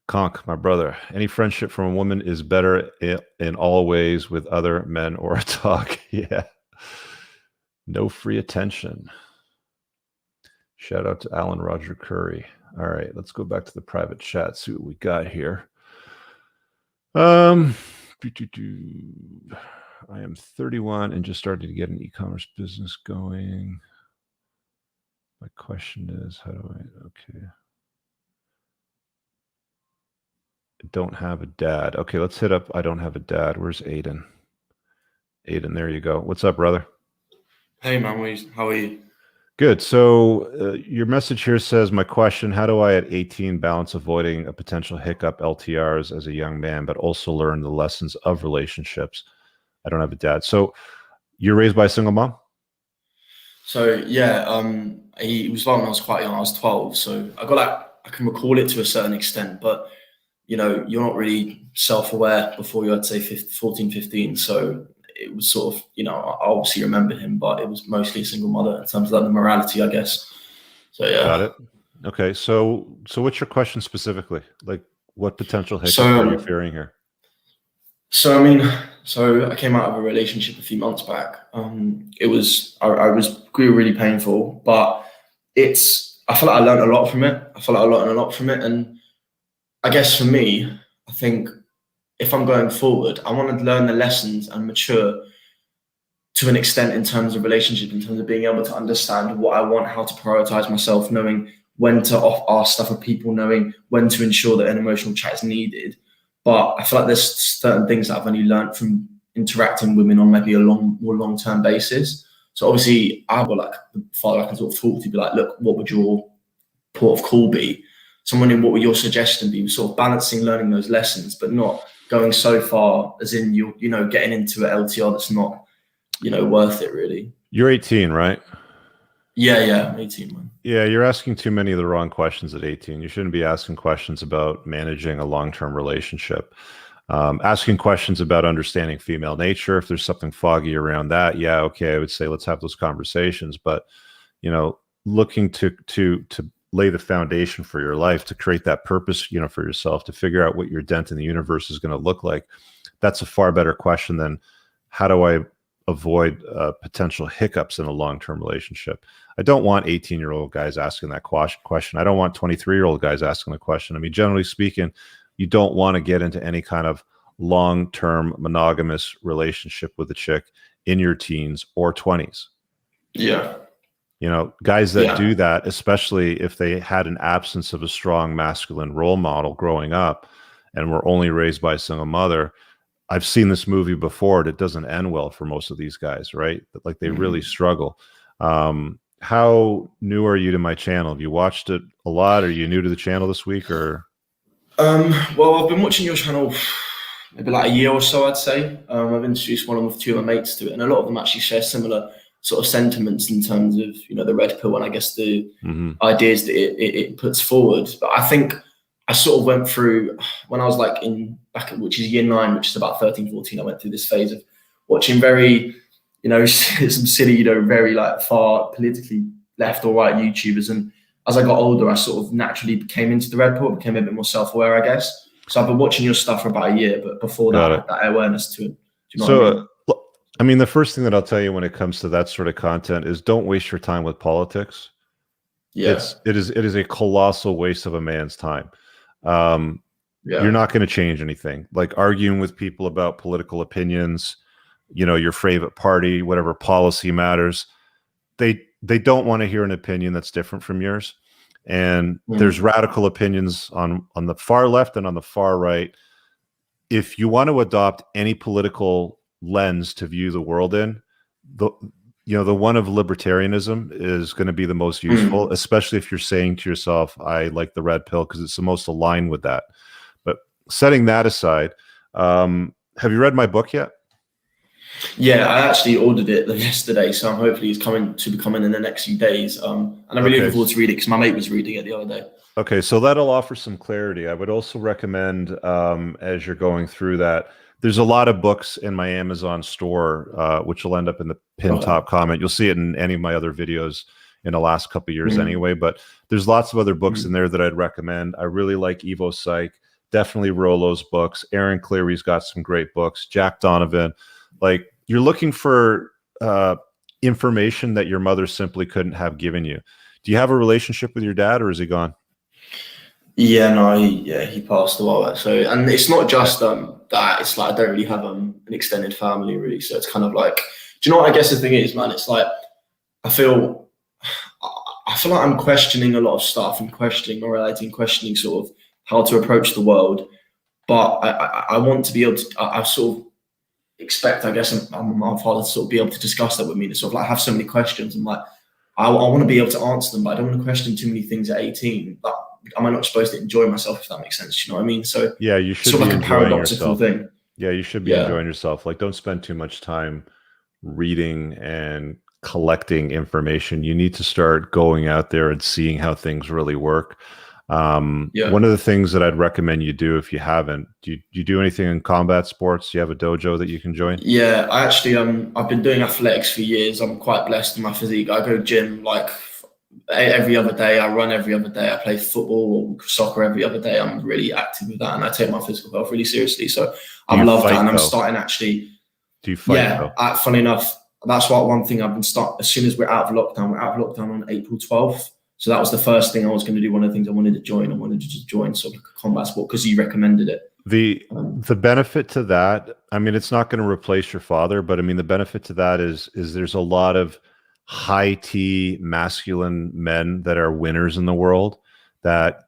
Conk, my brother, any friendship from a woman is better in all ways with other men or a dog. Yeah. No free attention. Shout out to Alan Roger Curry. All right, let's go back to the private chat, see what we got here. I am 31 and just started to get an e-commerce business going. My question is, how do I, okay. I don't have a dad. Okay, let's hit up, I don't have a dad. Where's Aiden? Aiden, there you go. What's up, brother? Hey, man, how are you? Good. So your message here says, my question, how do I at 18 balance avoiding a potential hiccup LTRs as a young man, but also learn the lessons of relationships? I don't have a dad. So you're raised by a single mom? So yeah, he was like when I was quite young. I was 12, so I can recall it to a certain extent, but you're not really self-aware before you're, I'd say, 14, 15. So it was sort of, I obviously remember him, but it was mostly a single mother in terms of like the morality, I guess. So yeah. Got it. Okay. So what's your question specifically? Like, what potential hiccups So are you fearing here? So I came out of a relationship a few months back. It was really painful, but I feel like I learned a lot from it. And I guess for me, I think if I'm going forward, I want to learn the lessons and mature to an extent in terms of relationship, in terms of being able to understand what I want, how to prioritize myself, knowing when to ask stuff of people, knowing when to ensure that an emotional chat is needed. But I feel like there's certain things that I've only learned from interacting with women on maybe a more long-term basis. So obviously I have like the father I can sort of talk to, be like, look, what would your port of call be? Someone in, what would your suggestion be? Sort of balancing learning those lessons, but not going so far as in you're, getting into an LTR that's not, worth it really. You're 18, right? Yeah, I'm 18, man. Yeah, you're asking too many of the wrong questions at 18. You shouldn't be asking questions about managing a long-term relationship. Asking questions about understanding female nature. If there's something foggy around that, yeah, okay, I would say let's have those conversations. But looking to lay the foundation for your life, to create that purpose, for yourself, to figure out what your dent in the universe is going to look like. That's a far better question than how do I avoid potential hiccups in a long-term relationship. I don't want 18-year-old guys asking that question. I don't want 23-year-old guys asking the question. I mean, generally speaking, you don't want to get into any kind of long-term monogamous relationship with a chick in your teens or 20s. Yeah. Guys that do that, especially if they had an absence of a strong masculine role model growing up and were only raised by a single mother. I've seen this movie before. It doesn't end well for most of these guys, right? Like they really struggle. How new are you to my channel? Have you watched it a lot? Are you new to the channel this week, or? Well, I've been watching your channel maybe like a year or so, I'd say. I've introduced one of two of my mates to it, and a lot of them actually share similar sort of sentiments in terms of the red pill and I guess the ideas that it puts forward. But I think I sort of went through, when I was like which is year 9, which is about 13, 14, I went through this phase of watching very, some silly, very like far politically left or right YouTubers. And as I got older, I sort of naturally came into the red pill, became a bit more self-aware, I guess. So I've been watching your stuff for about a year, but before that, I had that awareness to it. Do you know what I mean? The first thing that I'll tell you when it comes to that sort of content is don't waste your time with politics. Yeah. It is a colossal waste of a man's time. You're not going to change anything. Like arguing with people about political opinions, your favorite party, whatever policy matters. They don't want to hear an opinion that's different from yours. And there's radical opinions on the far left and on the far right. If you want to adopt any political lens to view the world in, the one of libertarianism is going to be the most useful, especially if you're saying to yourself, I like the red pill because it's the most aligned with that. But setting that aside, have you read my book yet? Yeah, I actually ordered it yesterday, so hopefully it's coming in the next few days. And I'm really looking forward to reading it because my mate was reading it the other day. Okay, so that'll offer some clarity. I would also recommend, as you're going through that, there's a lot of books in my Amazon store, which will end up in the pinned top comment. You'll see it in any of my other videos in the last couple of years anyway, but there's lots of other books in there that I'd recommend. I really like Evo Psych, definitely Rollo's books. Aaron Cleary's got some great books. Jack Donovan. Like, you're looking for information that your mother simply couldn't have given you. Do you have a relationship with your dad, or is he gone? Yeah, no, he passed a while back. So, and it's not just that. It's like I don't really have an extended family really. So it's kind of like, do you know what I guess the thing is, man? It's like I feel like I'm questioning a lot of stuff and questioning morality and questioning sort of how to approach the world. But I want to be able to. I sort of expect, I guess, my father to sort of be able to discuss that with me. To sort of like have so many questions. And like I want to be able to answer them, but I don't want to question too many things at 18. But am I not supposed to enjoy myself, if that makes sense? You know what I mean? So yeah, you should sort be of like a enjoying paradoxical yourself. thing. Yeah, you should be enjoying yourself. Like, don't spend too much time reading and collecting information. You need to start going out there and seeing how things really work. One of the things that I'd recommend you do, if you haven't, do you do anything in combat sports? Do you have a dojo that you can join? Yeah, I actually I've been doing athletics for years. I'm quite blessed in my physique. I go gym like every other day. I run every other day. I play football or soccer every other day. I'm really active with that, and I take my physical health really seriously. So I love that, and I'm starting actually. Do you fight? Yeah, funny enough, that's what one thing I've been as soon as we're out of lockdown on April 12th. So that was the first thing I was going to do. One of the things I wanted to join. I wanted to just join sort of a combat sport because you recommended it. The benefit to that, I mean, it's not going to replace your father, but I mean, the benefit to that is there's a lot of high T masculine men that are winners in the world that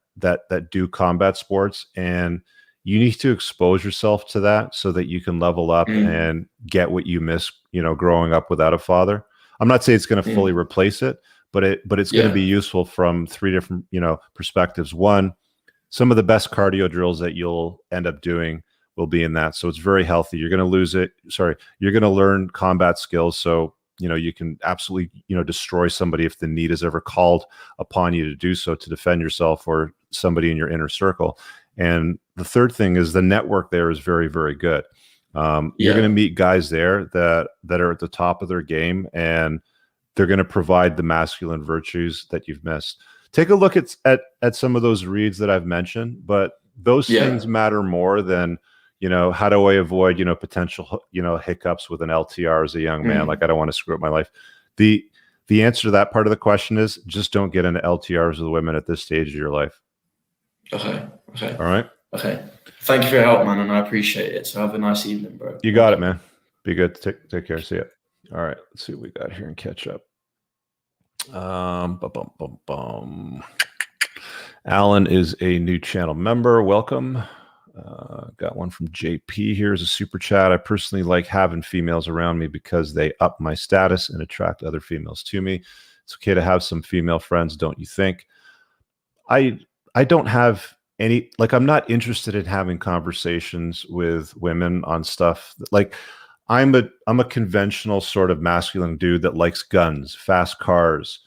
do combat sports, and you need to expose yourself to that so that you can level up and get what you missed, growing up without a father. I'm not saying it's going to fully replace it, but it's going to be useful from three different, perspectives. One, some of the best cardio drills that you'll end up doing will be in that. So it's very healthy. You're going to learn combat skills. So, you can absolutely, destroy somebody if the need is ever called upon you to do so, to defend yourself or somebody in your inner circle. And the third thing is the network there is very, very good. You're going to meet guys there that are at the top of their game, and they're going to provide the masculine virtues that you've missed. Take a look at some of those reads that I've mentioned, but those things matter more than, how do I avoid, potential, hiccups with an LTR as a young man? Like, I don't want to screw up my life. The answer to that part of the question is just don't get into LTRs with women at this stage of your life. Okay. All right. Okay. Thank you for your help, man, and I appreciate it. So have a nice evening, bro. You got it, man. Be good. Take care. See ya. All right. Let's see what we got here and catch up. Alan is a new channel member. Welcome. Got one from JP here as a super chat. I personally like having females around me because they up my status and attract other females to me. It's okay to have some female friends, don't you think? I don't have any, like, I'm not interested in having conversations with women on stuff like I'm a conventional sort of masculine dude that likes guns, fast cars,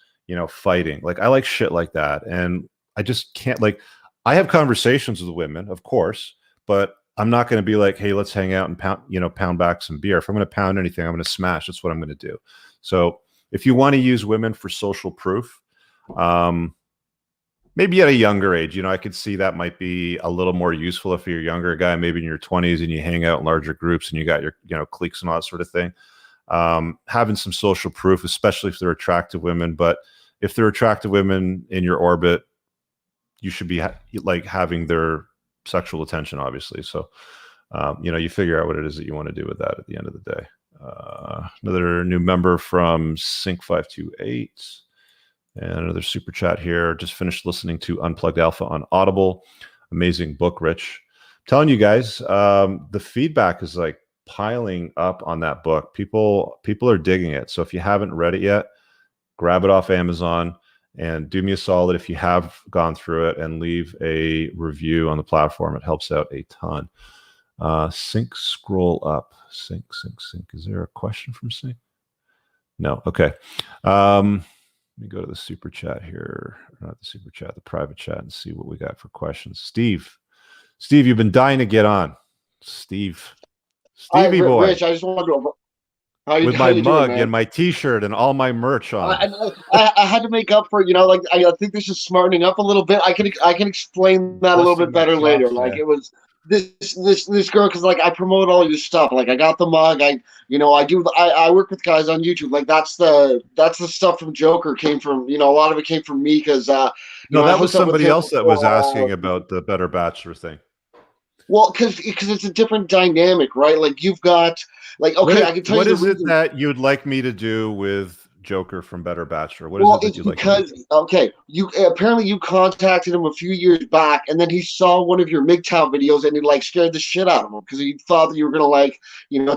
fighting. Like, I like shit like that. And I just can't, like, I have conversations with women, of course, but I'm not going to be like, hey, let's hang out and pound back some beer. If I'm going to pound anything, I'm going to smash. That's what I'm going to do. So if you want to use women for social proof, maybe at a younger age, I could see that might be a little more useful if you're a younger guy, maybe in your 20s, and you hang out in larger groups and you got your, cliques and all that sort of thing. Having some social proof, especially if they're attractive women. But if they're attractive women in your orbit, you should be having their sexual attention, obviously. So, you figure out what it is that you want to do with that at the end of the day. Another new member from Sync528. And another super chat here. Just finished listening to Unplugged Alpha on Audible. Amazing book, Rich. I'm telling you guys, the feedback is like piling up on that book. People are digging it. So if you haven't read it yet, grab it off Amazon and do me a solid if you have gone through it and leave a review on the platform. It helps out a ton. Sync, scroll up. Sync. Is there a question from Sync? No. Okay. Let me go to the super chat here. Not the super chat, the private chat, and see what we got for questions. Steve, you've been dying to get on. Stevie boy. Rich, I just wanted to. With my mug and my T-shirt and all my merch on. I had to make up for I think this is smartening up a little bit. I can explain that a little bit better later. Like, it was this girl, because I promote all your stuff. Like, I got the mug. I work with guys on YouTube. Like, that's the stuff from Joker came from. A lot of it came from me because that was somebody else that was asking about the Better Bachelor thing. Well, because it's a different dynamic, right? Like, you've got I can tell you. What is it that you would like me to do with Joker from Better Bachelor? What is Well, it that it's you like? because okay, you apparently you contacted him a few years back, and then he saw one of your MGTOW videos, and it like scared the shit out of him because he thought that you were gonna like,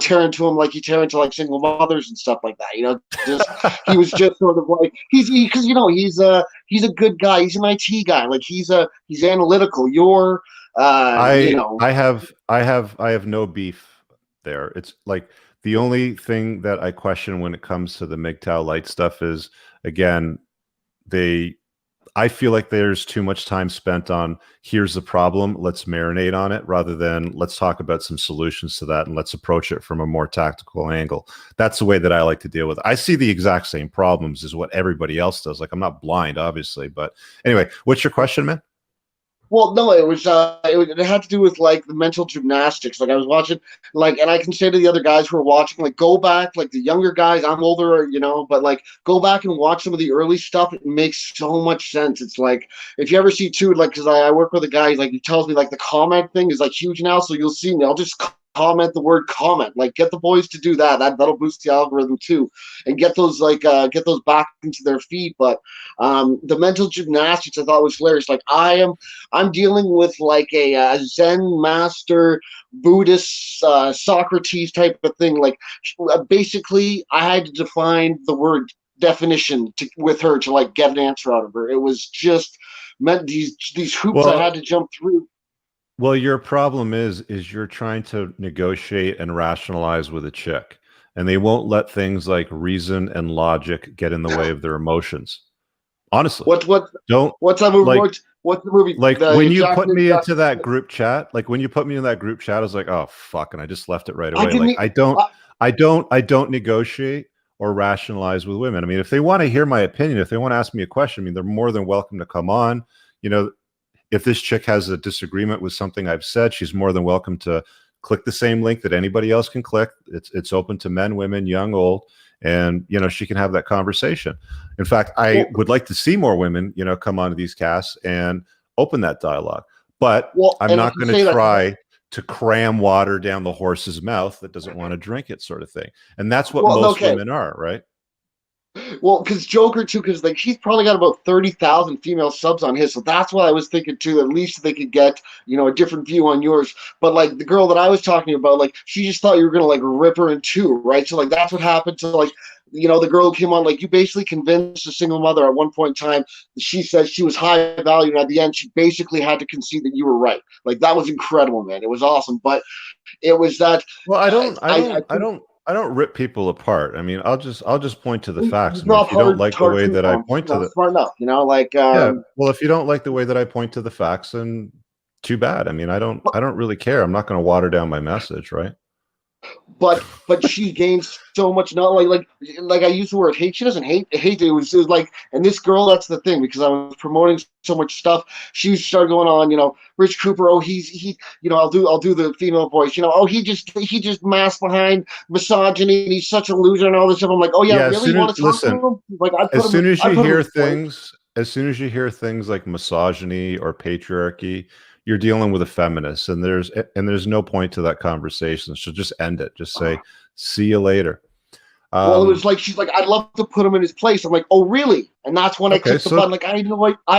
tear into him like you tear into like single mothers and stuff like that. Just he was just sort of like because he's a good guy. He's an IT guy. Like he's analytical. You're I have no beef there. It's like the only thing that I question when it comes to the MGTOW light stuff is, again, I feel like there's too much time spent on here's the problem, let's marinate on it, rather than let's talk about some solutions to that and let's approach it from a more tactical angle. That's the way that I like to deal with it. I see the exact same problems as what everybody else does. Like, I'm not blind, obviously, but anyway, what's your question, man? Well, no, it had to do with like the mental gymnastics. Like I was watching, like, and I can say to the other guys who are watching, like, go back, like the younger guys. I'm older, but like, go back and watch some of the early stuff. It makes so much sense. It's like if you ever see too, like, because I work with a guy, like he tells me like the comment thing is like huge now. So you'll see me. I'll just comment the word comment. Like get the boys to do that. That'll boost the algorithm too, and get those back into their feed. But the mental gymnastics I thought was hilarious. Like I'm dealing with like a Zen master Buddhist Socrates type of thing. Like basically, I had to define the word definition with her to like get an answer out of her. It was just meant these hoops I had to jump through. Well, your problem is you're trying to negotiate and rationalize with a chick, and they won't let things like reason and logic get in the way of their emotions. Honestly, what's that movie? Like, what's the movie? Like when you put me into that group chat, I was like, oh fuck, and I just left it right away. I don't negotiate or rationalize with women. I mean, if they want to hear my opinion, if they want to ask me a question, I mean, they're more than welcome to come on. If this chick has a disagreement with something I've said, she's more than welcome to click the same link that anybody else can click. It's open to men, women, young, old, and she can have that conversation. In fact, I would like to see more women, come onto these casts and open that dialogue. But I'm not going to try to cram water down the horse's mouth that doesn't want to drink it, sort of thing. And that's what most women are, right? Well, because Joker too, because like he's probably got about 30,000 female subs on his, so that's what I was thinking too. At least they could get a different view on yours. But like the girl that I was talking about, like she just thought you were gonna like rip her in two, right? So like that's what happened to like the girl who came on. Like you basically convinced a single mother at one point in time. She said she was high value, and at the end she basically had to concede that you were right. Like that was incredible, man. It was awesome, but it was that. Well, I don't rip people apart. I mean, I'll just point to the facts. I mean, if you don't like the way that I point to the smart enough, well, if you don't like the way that I point to the facts, then too bad. I mean, I don't really care. I'm not going to water down my message, right? But she gains so much knowledge. Like I use the word hate. She doesn't hate. It was like, and this girl, that's the thing, because I was promoting so much stuff. She started going on, Rich Cooper. Oh, I'll do the female voice. Oh, he just masked behind misogyny, and he's such a loser and all this stuff. I'm like, oh yeah, really? You want to talk to him? Like, as soon as you hear things like misogyny or patriarchy, you're dealing with a feminist, and there's no point to that conversation. So just end it. Just say, see you later. Well, it was like, she's like, I'd love to put him in his place. I'm like, oh, really? And that's when I clicked the button. Like, I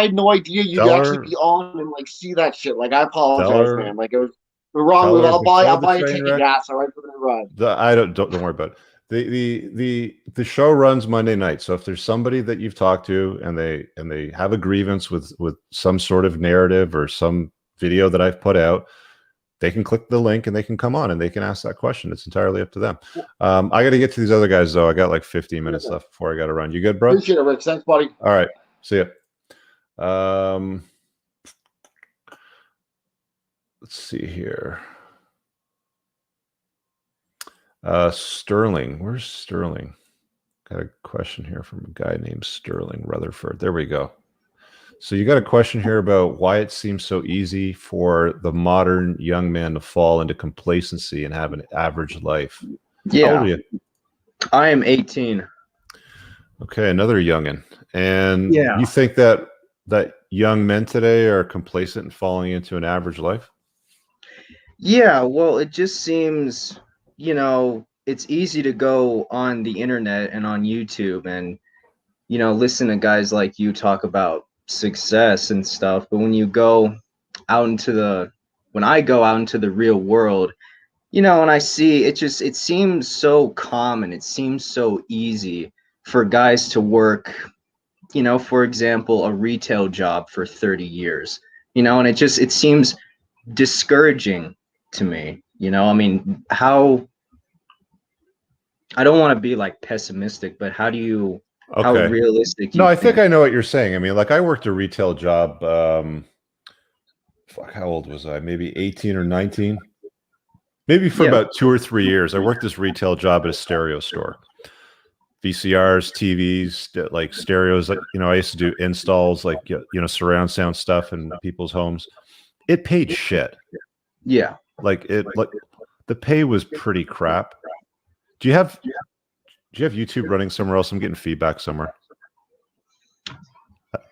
had no idea you'd actually be on and like see that shit. Like, I apologize, man. Like, it was wrong with. I'll buy a ticket. Yeah, so I put it right. Don't worry about it. The show runs Monday night. So if there's somebody that you've talked to and they have a grievance with some sort of narrative or some video that I've put out, they can click the link and they can come on and they can ask that question. It's entirely up to them. I got to get to these other guys though. I got like 15 minutes left before I got to run. You good, bro? Appreciate it, Rich. Thanks, buddy. All right. See ya. Let's see here. Sterling. Where's Sterling? Got a question here from a guy named Sterling Rutherford. There we go. So you got a question here about why it seems so easy for the modern young man to fall into complacency and have an average life. Yeah. How old are you? I am 18. Okay, another youngin. And you think that young men today are complacent and falling into an average life? Yeah, well, it just seems, it's easy to go on the internet and on YouTube and, you know, listen to guys like you talk about success and stuff. But when you go out into when I go out into the real world, you know, and I see it, it seems so common. It seems so easy for guys to work, you know, for example, a retail job for 30 years, you know, and it seems discouraging to me. You know, I mean, I don't want to be like pessimistic, but how Okay. realistic No, you I think think? I know what you're saying. I mean, like I worked a retail job. Fuck, how old was I? Maybe 18 or 19. Maybe for Yeah. about 2 or 3 years. I worked this retail job at a stereo store. VCRs, TVs, like stereos. Like, you know, I used to do installs, like, you know, surround sound stuff in people's homes. It paid shit. Yeah. Like the pay was pretty crap. Do you have YouTube running somewhere else? I'm getting feedback somewhere.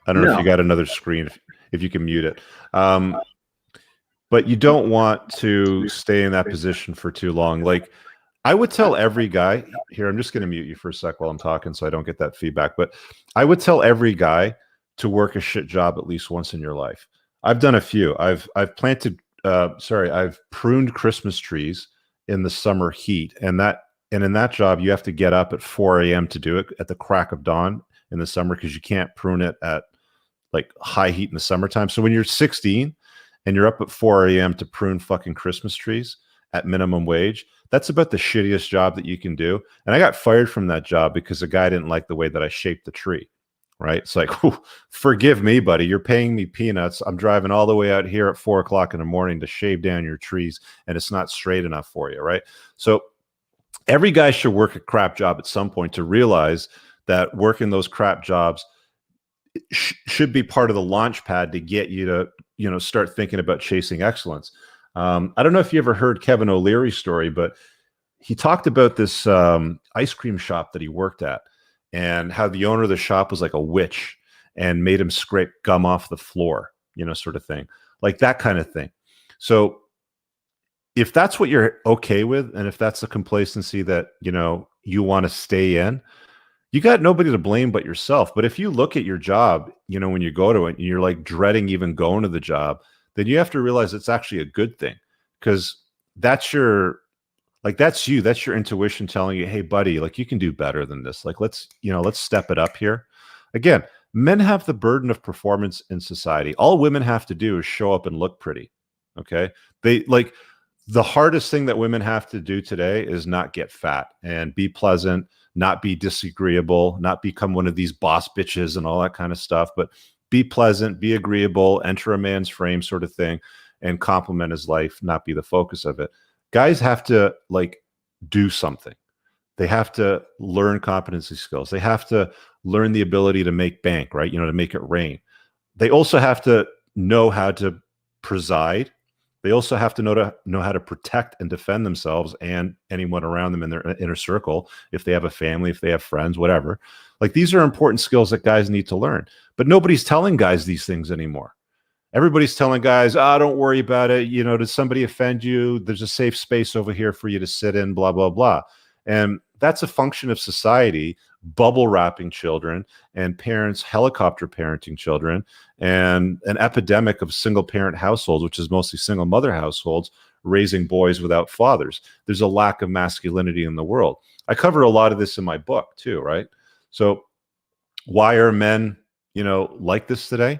I don't know if you got another screen, if you can mute it. But you don't want to stay in that position for too long. Like I would tell every guy here, I'm just going to mute you for a sec while I'm talking so I don't get that feedback. But I would tell every guy to work a shit job at least once in your life. I've done a few. I've pruned Christmas trees in the summer heat, and in that job you have to get up at 4 a.m. to do it at the crack of dawn in the summer because you can't prune it at like high heat in the summertime. So when you're 16 and you're up at 4 a.m. to prune fucking Christmas trees at minimum wage, that's about the shittiest job that you can do. And I got fired from that job because the guy didn't like the way that I shaped the tree. Right? It's like, forgive me, buddy. You're paying me peanuts. I'm driving all the way out here at 4 o'clock in the morning to shave down your trees, and it's not straight enough for you, right? So every guy should work a crap job at some point to realize that working those crap jobs should be part of the launch pad to get you to, you know, start thinking about chasing excellence. I don't know if you ever heard Kevin O'Leary's story, but he talked about this ice cream shop that he worked at, and how the owner of the shop was like a witch and made him scrape gum off the floor, you know, sort of thing, like that kind of thing. So if that's what you're okay with, and if that's the complacency that, you know, you want to stay in, you got nobody to blame but yourself. But if you look at your job, you know, when you go to it and you're like dreading even going to the job, then you have to realize it's actually a good thing, because that's your, like, that's you, that's your intuition telling you, hey buddy, like you can do better than this. Like, let's step it up here. Again, men have the burden of performance in society. All women have to do is show up and look pretty. Okay. The hardest thing that women have to do today is not get fat and be pleasant, not be disagreeable, not become one of these boss bitches and all that kind of stuff, but be pleasant, be agreeable, enter a man's frame sort of thing, and compliment his life, not be the focus of it. Guys have to like do something. They have to learn competency skills. They have to learn the ability to make bank, right? You know, to make it rain. They also have to know how to preside. They also have to know how to protect and defend themselves and anyone around them in their inner circle, if they have a family, if they have friends, whatever. Like, these are important skills that guys need to learn. But nobody's telling guys these things anymore. Everybody's telling guys, don't worry about it. You know, did somebody offend you? There's a safe space over here for you to sit in, blah, blah, blah. And that's a function of society bubble wrapping children and parents helicopter parenting children, and an epidemic of single parent households, which is mostly single mother households, raising boys without fathers. There's a lack of masculinity in the world. I cover a lot of this in my book too, right? So why are men, you know, like this today?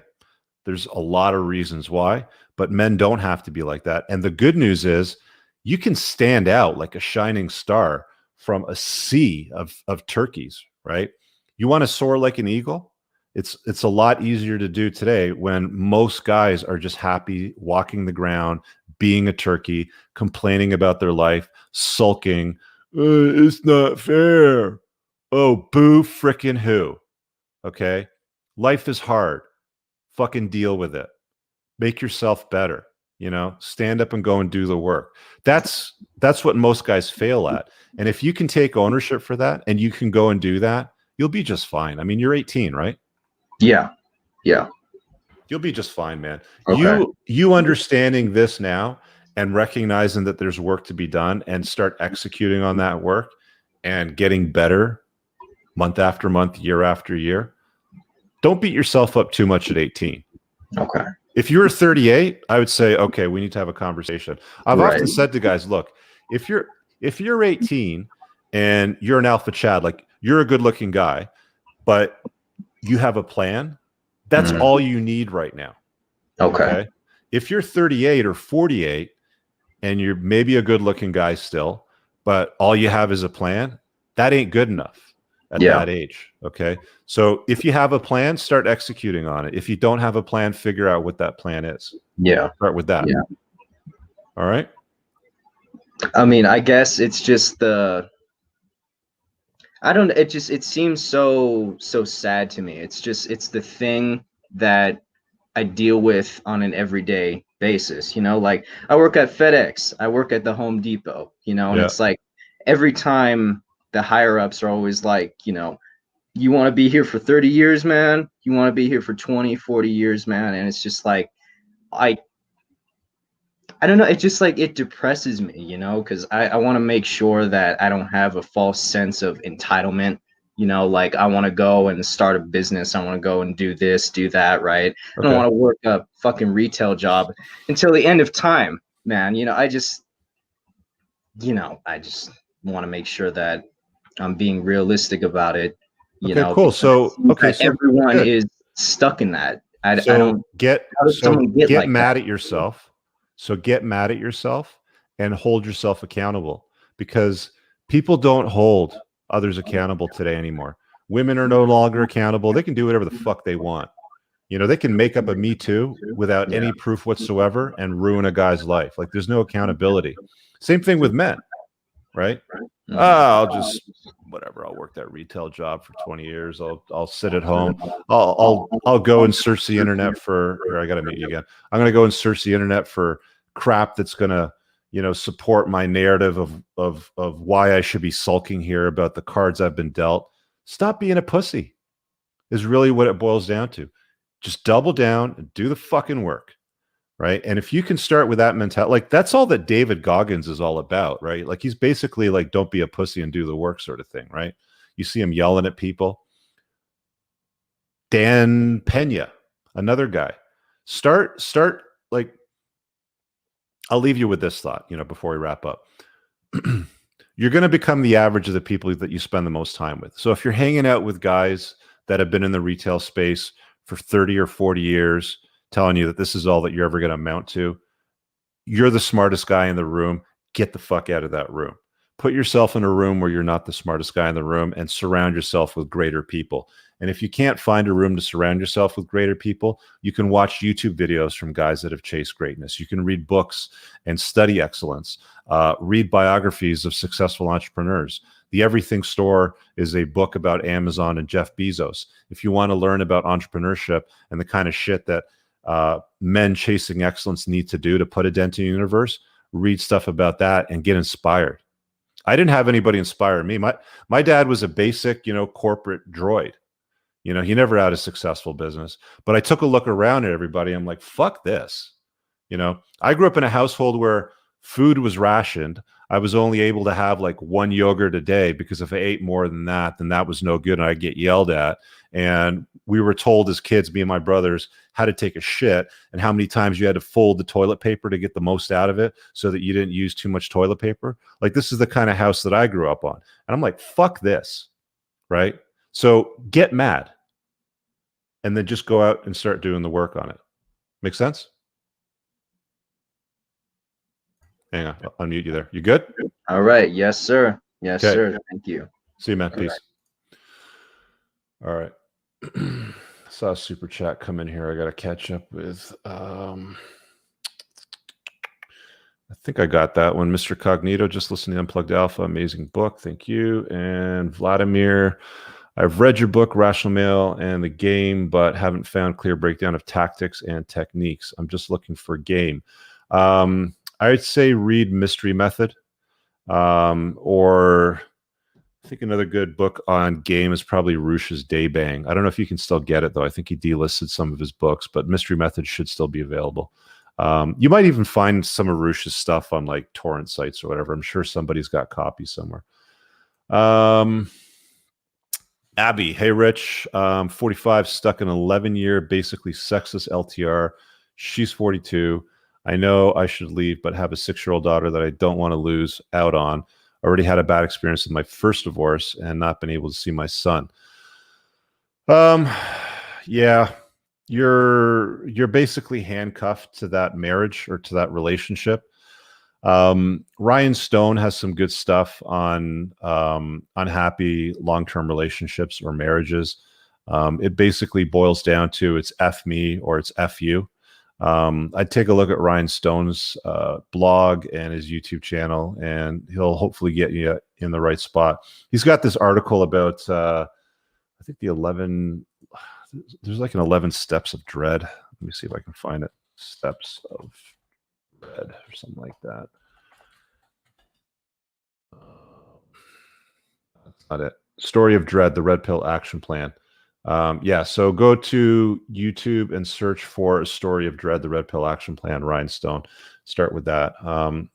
There's a lot of reasons why, but men don't have to be like that. And the good news is you can stand out like a shining star from a sea of turkeys, right? You want to soar like an eagle? It's a lot easier to do today when most guys are just happy walking the ground, being a turkey, complaining about their life, sulking. It's not fair. Oh, boo frickin' who? Okay? Life is hard. Fucking deal with it. Make yourself better. You know, stand up and go and do the work. That's what most guys fail at. And if you can take ownership for that and you can go and do that, you'll be just fine. I mean, you're 18, right? Yeah. Yeah. You'll be just fine, man. Okay. You understanding this now and recognizing that there's work to be done and start executing on that work and getting better month after month, year after year. Don't beat yourself up too much at 18. Okay. If you were 38, I would say, okay, we need to have a conversation. I've Right. often said to guys, look, if you're 18 and you're an alpha Chad, like you're a good looking guy, but you have a plan, that's all you need right now. Okay. If you're 38 or 48 and you're maybe a good looking guy still, but all you have is a plan, that ain't good enough at that age. Okay. So if you have a plan, start executing on it. If you don't have a plan, figure out what that plan is. Yeah. Start with that. Yeah. All right. I mean, I guess it's just it seems so sad to me. It's the thing that I deal with on an everyday basis, like I work at FedEx, I work at the Home Depot, and it's like every time the higher ups are always like, you want to be here for 30 years, man, you want to be here for 20, 40 years, man. And it's just like, I don't know. It just like, it depresses me, because I want to make sure that I don't have a false sense of entitlement. Like I want to go and start a business. I want to go and do this, do that. Right. I don't want to work a fucking retail job until the end of time, man. I just want to make sure that I'm being realistic about it. Cool. So everyone is stuck in that. I don't get like mad that? at yourself. So get mad at yourself and hold yourself accountable, because people don't hold others accountable today anymore. Women are no longer accountable. They can do whatever the fuck they want. They can make up a Me Too without any proof whatsoever and ruin a guy's life. Like there's no accountability. Same thing with men, right? I'll just whatever. I'll work that retail job for 20 years. I'll sit at home. I'll go and search the internet for. Here, I got to meet you again. I'm gonna go and search the internet for crap that's gonna, support my narrative of why I should be sulking here about the cards I've been dealt. Stop being a pussy is really what it boils down to. Just double down and do the fucking work. Right. And if you can start with that mentality, like that's all that David Goggins is all about, right? Like he's basically like, don't be a pussy and do the work sort of thing, right? You see him yelling at people. Dan Pena, another guy. Start like, I'll leave you with this thought, before we wrap up. You're going to become the average of the people that you spend the most time with. So if you're hanging out with guys that have been in the retail space for 30 or 40 years, telling you that this is all that you're ever going to amount to, you're the smartest guy in the room. Get the fuck out of that room. Put yourself in a room where you're not the smartest guy in the room and surround yourself with greater people. And if you can't find a room to surround yourself with greater people, you can watch YouTube videos from guys that have chased greatness. You can read books and study excellence, read biographies of successful entrepreneurs. The Everything Store is a book about Amazon and Jeff Bezos. If you want to learn about entrepreneurship and the kind of shit that men chasing excellence need to do to put a dent in the universe, read stuff about that and get inspired. I didn't have anybody inspire me. My dad was a basic, corporate droid. He never had a successful business, but I took a look around at everybody. I'm like, fuck this. I grew up in a household where food was rationed. I was only able to have like one yogurt a day because if I ate more than that, then that was no good and I'd get yelled at. And we were told as kids, me and my brothers, how to take a shit and how many times you had to fold the toilet paper to get the most out of it so that you didn't use too much toilet paper. Like this is the kind of house that I grew up on. And I'm like, fuck this, right? So get mad and then just go out and start doing the work on it. Make sense? Hang on, I'll unmute you there. You good? All right. Yes, sir. Yes, sir. Thank you. See you, man. Peace. All right. Saw a super chat come in here. I got to catch up with. I think I got that one. Mr. Cognito, just listening to Unplugged Alpha. Amazing book. Thank you. And Vladimir, I've read your book, Rational Male and the Game, but haven't found clear breakdown of tactics and techniques. I'm just looking for game. I'd say read Mystery Method, or I think another good book on game is probably Rush's Day Bang. I don't know if you can still get it though. I think he delisted some of his books, but Mystery Method should still be available. You might even find some of Rush's stuff on like torrent sites or whatever. I'm sure somebody's got copies somewhere. Abby, hey Rich, 45, stuck in an 11-year, basically sexless LTR. She's 42. I know I should leave, but have a 6-year-old daughter that I don't want to lose out on. Already had a bad experience with my first divorce and not been able to see my son. Yeah, you're basically handcuffed to that marriage or to that relationship. Ryan Stone has some good stuff on unhappy long-term relationships or marriages. It basically boils down to it's F me or it's F you. I'd take a look at Ryan Stone's blog and his YouTube channel, and he'll hopefully get you in the right spot. He's got this article about I think the 11. There's like an 11 steps of dread. Let me see if I can find it. Steps of dread or something like that. That's not it. Story of Dread, the Red Pill Action Plan. Yeah, so go to YouTube and search for A Story of Dread, the Red Pill Action Plan, Ryan Stone. Start with that.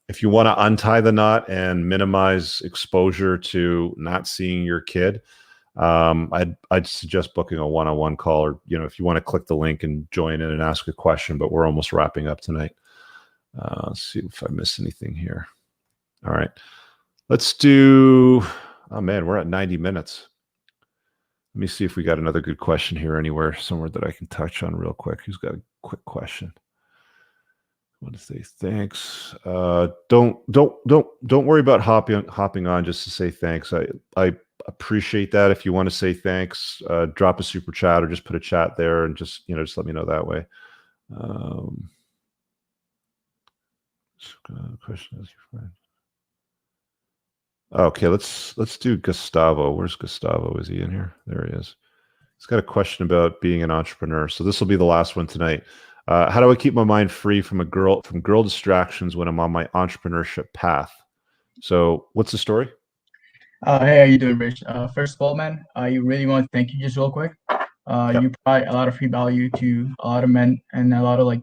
If you want to untie the knot and minimize exposure to not seeing your kid, I'd suggest booking a one-on-one call, or if you want to click the link and join in and ask a question. But we're almost wrapping up tonight. Let's see if I missed anything here. All right, let's do. Oh man, we're at 90 minutes. Let me see if we got another good question here anywhere, somewhere that I can touch on real quick. Who's got a quick question? I want to say thanks. Don't worry about hopping on just to say thanks. I appreciate that. If you want to say thanks, drop a super chat or just put a chat there and just let me know that way. Question is your friend. Okay, let's do Gustavo. Where's Gustavo? Is he in here? There he is. He's got a question about being an entrepreneur. So this will be the last one tonight. How do I keep my mind free from girl distractions when I'm on my entrepreneurship path? So what's the story? Hey, how you doing, Rich? First of all, man, I really want to thank you just real quick. You provide a lot of free value to a lot of men and a lot of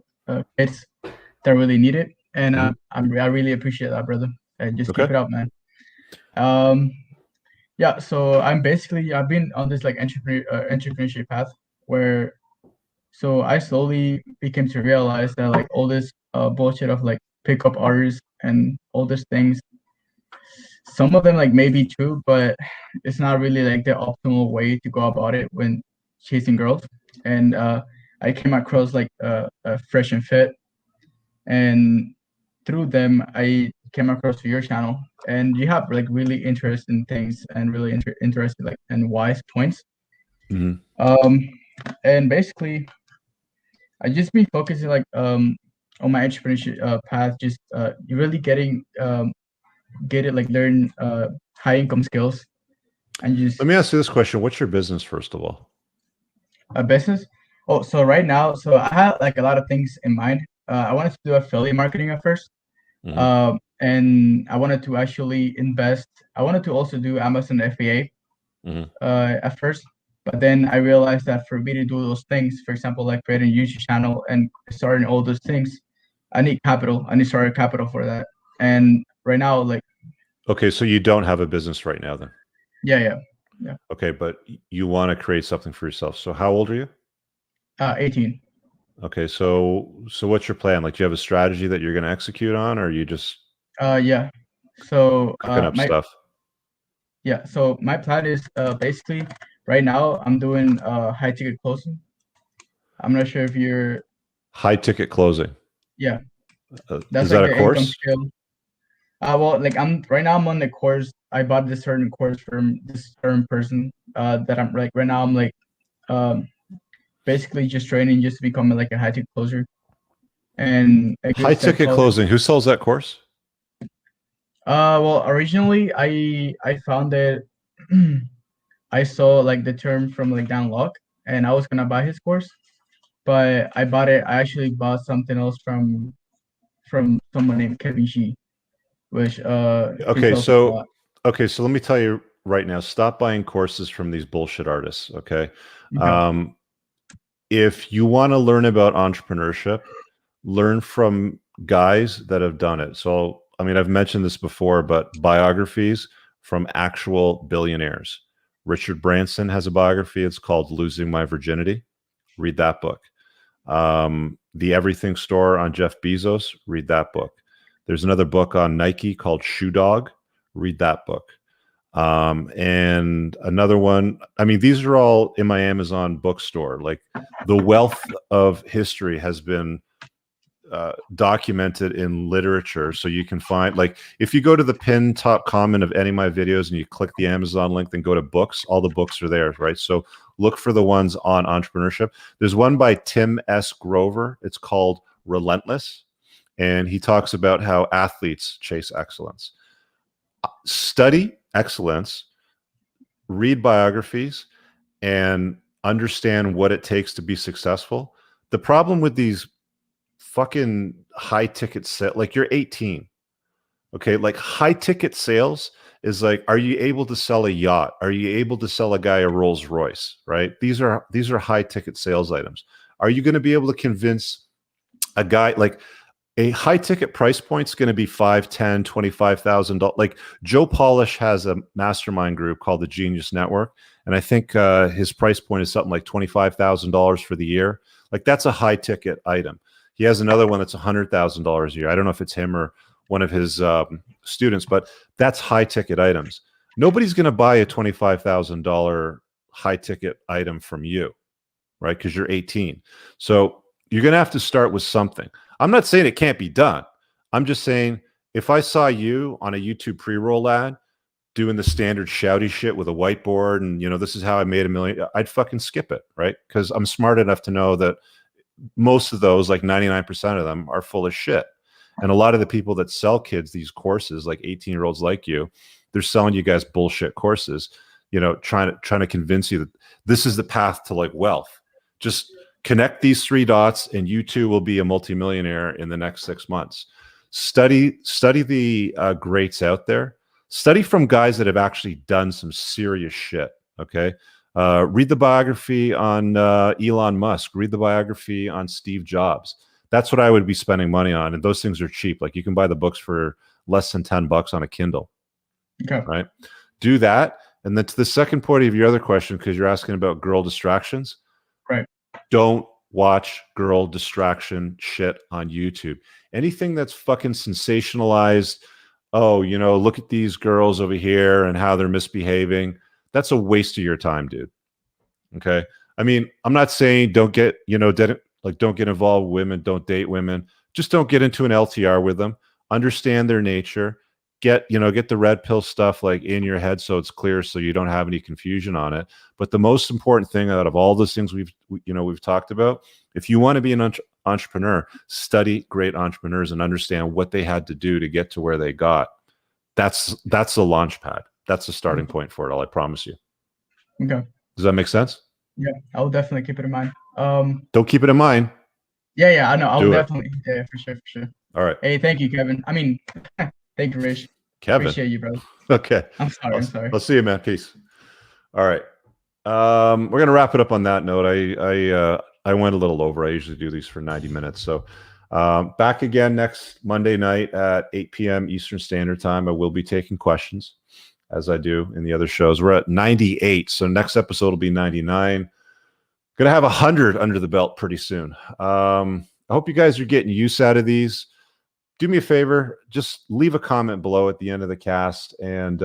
kids that really need it, and I really appreciate that, brother. Just keep it up, man. Yeah, so I've been on this entrepreneurship path where, so I slowly became to realize that all this bullshit of pickup artists and all these things, some of them may be true, but it's not really the optimal way to go about it when chasing girls. And I came across Fresh and Fit, and through them I came across your channel, and you have really interesting things and really interesting and wise points. And basically I just been focusing on my entrepreneurship path, just really learn high income skills. And just let me ask you this question: what's your business, first of all? A business? Oh, so right now, so I have a lot of things in mind. I wanted to do affiliate marketing at first. And I wanted to actually invest. I wanted to also do Amazon FBA at first, but then I realized that for me to do those things, for example, creating a YouTube channel and starting all those things, I need capital. I need started capital for that. And right now, okay, so you don't have a business right now, then? Yeah. Okay, but you want to create something for yourself. So how old are you? 18. Okay, so what's your plan? Do you have a strategy that you're going to execute on, or are you just yeah. So cooking up stuff? Yeah. So my plan is basically right now I'm doing high ticket closing. I'm not sure if you're high ticket closing. Yeah. That's is that a course? Well, I'm on the course. I bought this certain course from this certain person that I'm right now I'm basically just training just to become a high ticket closer. And high ticket closing. Who sells that course? Well, originally I found it. I saw the term from Dan Locke, and I was gonna buy his course, but I actually bought something else from someone named Kevin Shi, which okay, so let me tell you right now, stop buying courses from these bullshit artists. Okay. If you want to learn about entrepreneurship, learn from guys that have done it. So, I mean, I've mentioned this before, but biographies from actual billionaires. Richard Branson has a biography. It's called Losing My Virginity. Read that book. The Everything Store on Jeff Bezos. Read that book. There's another book on Nike called Shoe Dog. Read that book. And another one, I mean, these are all in my Amazon bookstore. Like, the wealth of history has been documented in literature. So you can find, like, if you go to the pinned top comment of any of my videos and you click the Amazon link, then go to books, all the books are there, right? So look for the ones on entrepreneurship. There's one by Tim S. Grover. It's called Relentless. And he talks about how athletes chase excellence. Study excellence, read biographies, and understand what it takes to be successful. The problem with these fucking high ticket sales, like, you're 18, okay? Like, high ticket sales is like, are you able to sell a yacht? Are you able to sell a guy a Rolls Royce, right? These are high ticket sales items. Are you going to be able to convince a guy, like, a high ticket price point is going to be $5,000, $10,000, $25,000. Like, Joe Polish has a mastermind group called the Genius Network, and I think his price point is something like $25,000 for the year. Like, that's a high ticket item. He has another one that's $100,000 a year. I don't know if it's him or one of his students, but that's high ticket items. Nobody's going to buy a $25,000 high ticket item from you, right? Because you're 18. So you're going to have to start with something. I'm not saying it can't be done. I'm just saying, if I saw you on a YouTube pre-roll ad doing the standard shouty shit with a whiteboard and, you know, this is how I made $1 million, I'd fucking skip it, right? Because I'm smart enough to know that most of those, like 99% of them, are full of shit. And a lot of the people that sell kids these courses, like 18-year-olds like you, they're selling you guys bullshit courses, you know, trying to convince you that this is the path to, like, wealth. Just connect these 3 dots and you too will be a multimillionaire in the next 6 months. Study the greats out there. Study from guys that have actually done some serious shit, okay? Read the biography on Elon Musk. Read the biography on Steve Jobs. That's what I would be spending money on. And those things are cheap. Like, you can buy the books for less than $10 on a Kindle. Okay. Right? Do that. And then to the second point of your other question, because you're asking about girl distractions. Right. Don't watch girl distraction shit on YouTube. Anything that's fucking sensationalized, oh, you know, look at these girls over here and how they're misbehaving. That's a waste of your time, dude. Okay. I mean, I'm not saying don't get, you know, don't get involved with women, don't date women. Just don't get into an LTR with them. Understand their nature. Get the red pill stuff, like, in your head so it's clear, so you don't have any confusion on it. But the most important thing out of all those things we've talked about, if you want to be an entrepreneur, study great entrepreneurs and understand what they had to do to get to where they got. That's the launch pad. That's the starting point for it all, I promise you. Okay. Does that make sense? Yeah, I'll definitely keep it in mind. Don't keep it in mind. Yeah, I know. I'll definitely. Yeah, for sure. All right. Hey, thank you, Kevin. I mean, thank you, Rich. Kevin. Appreciate you, bro. Okay. I'm sorry. I'll see you, man. Peace. All right. We're gonna wrap it up on that note. I went a little over. I usually do these for 90 minutes. So back again next Monday night at 8 p.m. Eastern Standard Time. I will be taking questions, as I do in the other shows. We're at 98, so next episode will be 99. Gonna have 100 under the belt pretty soon. I hope you guys are getting use out of these. Do me a favor, just leave a comment below at the end of the cast and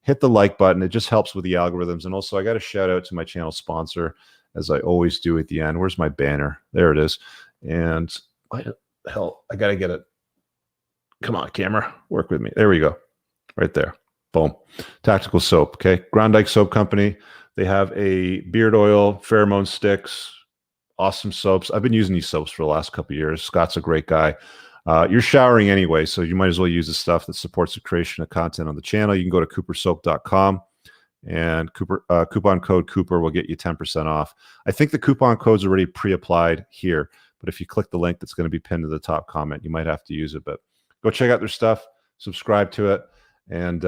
hit the like button. It just helps with the algorithms. And also, I got a shout out to my channel sponsor, as I always do at the end. Where's my banner? There it is. And why the hell? I got to get it. Come on, camera. Work with me. There we go. Right there. Boom. Tactical Soap. Okay. Grondike Soap Company. They have a beard oil, pheromone sticks, awesome soaps. I've been using these soaps for the last couple of years. Scott's a great guy. You're showering anyway, so you might as well use the stuff that supports the creation of content on the channel. You can go to coopersoap.com and coupon code Cooper will get you 10% off. I think the coupon code's already pre-applied here, but if you click the link that's going to be pinned to the top comment, you might have to use it. But go check out their stuff, subscribe to it, and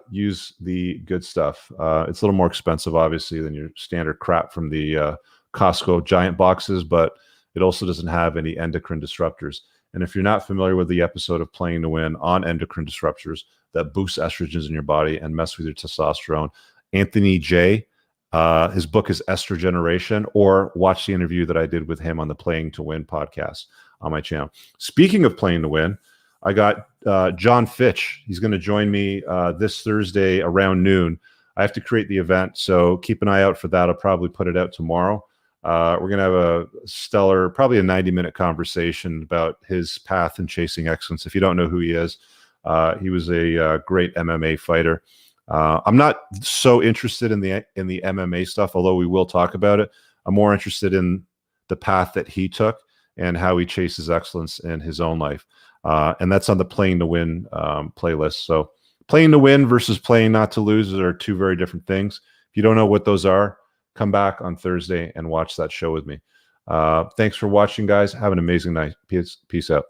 use the good stuff. It's a little more expensive, obviously, than your standard crap from the Costco giant boxes, but It also doesn't have any endocrine disruptors. And if you're not familiar with the episode of Playing to Win on endocrine disruptors that boost estrogens in your body and mess with your testosterone, Anthony J, his book is Estrogeneration, or watch the interview that I did with him on the Playing to Win podcast on my channel. Speaking of Playing to Win, I got John Fitch. He's going to join me this Thursday around noon. I have to create the event, so keep an eye out for that. I'll probably put it out tomorrow. We're going to have a stellar, probably a 90-minute conversation about his path in chasing excellence. If you don't know who he is, he was a great MMA fighter. I'm not so interested in the MMA stuff, although we will talk about it. I'm more interested in the path that he took and how he chases excellence in his own life. And that's on the Playing to Win playlist. So playing to win versus playing not to lose are two very different things. If you don't know what those are, come back on Thursday and watch that show with me. Thanks for watching, guys. Have an amazing night. Peace out.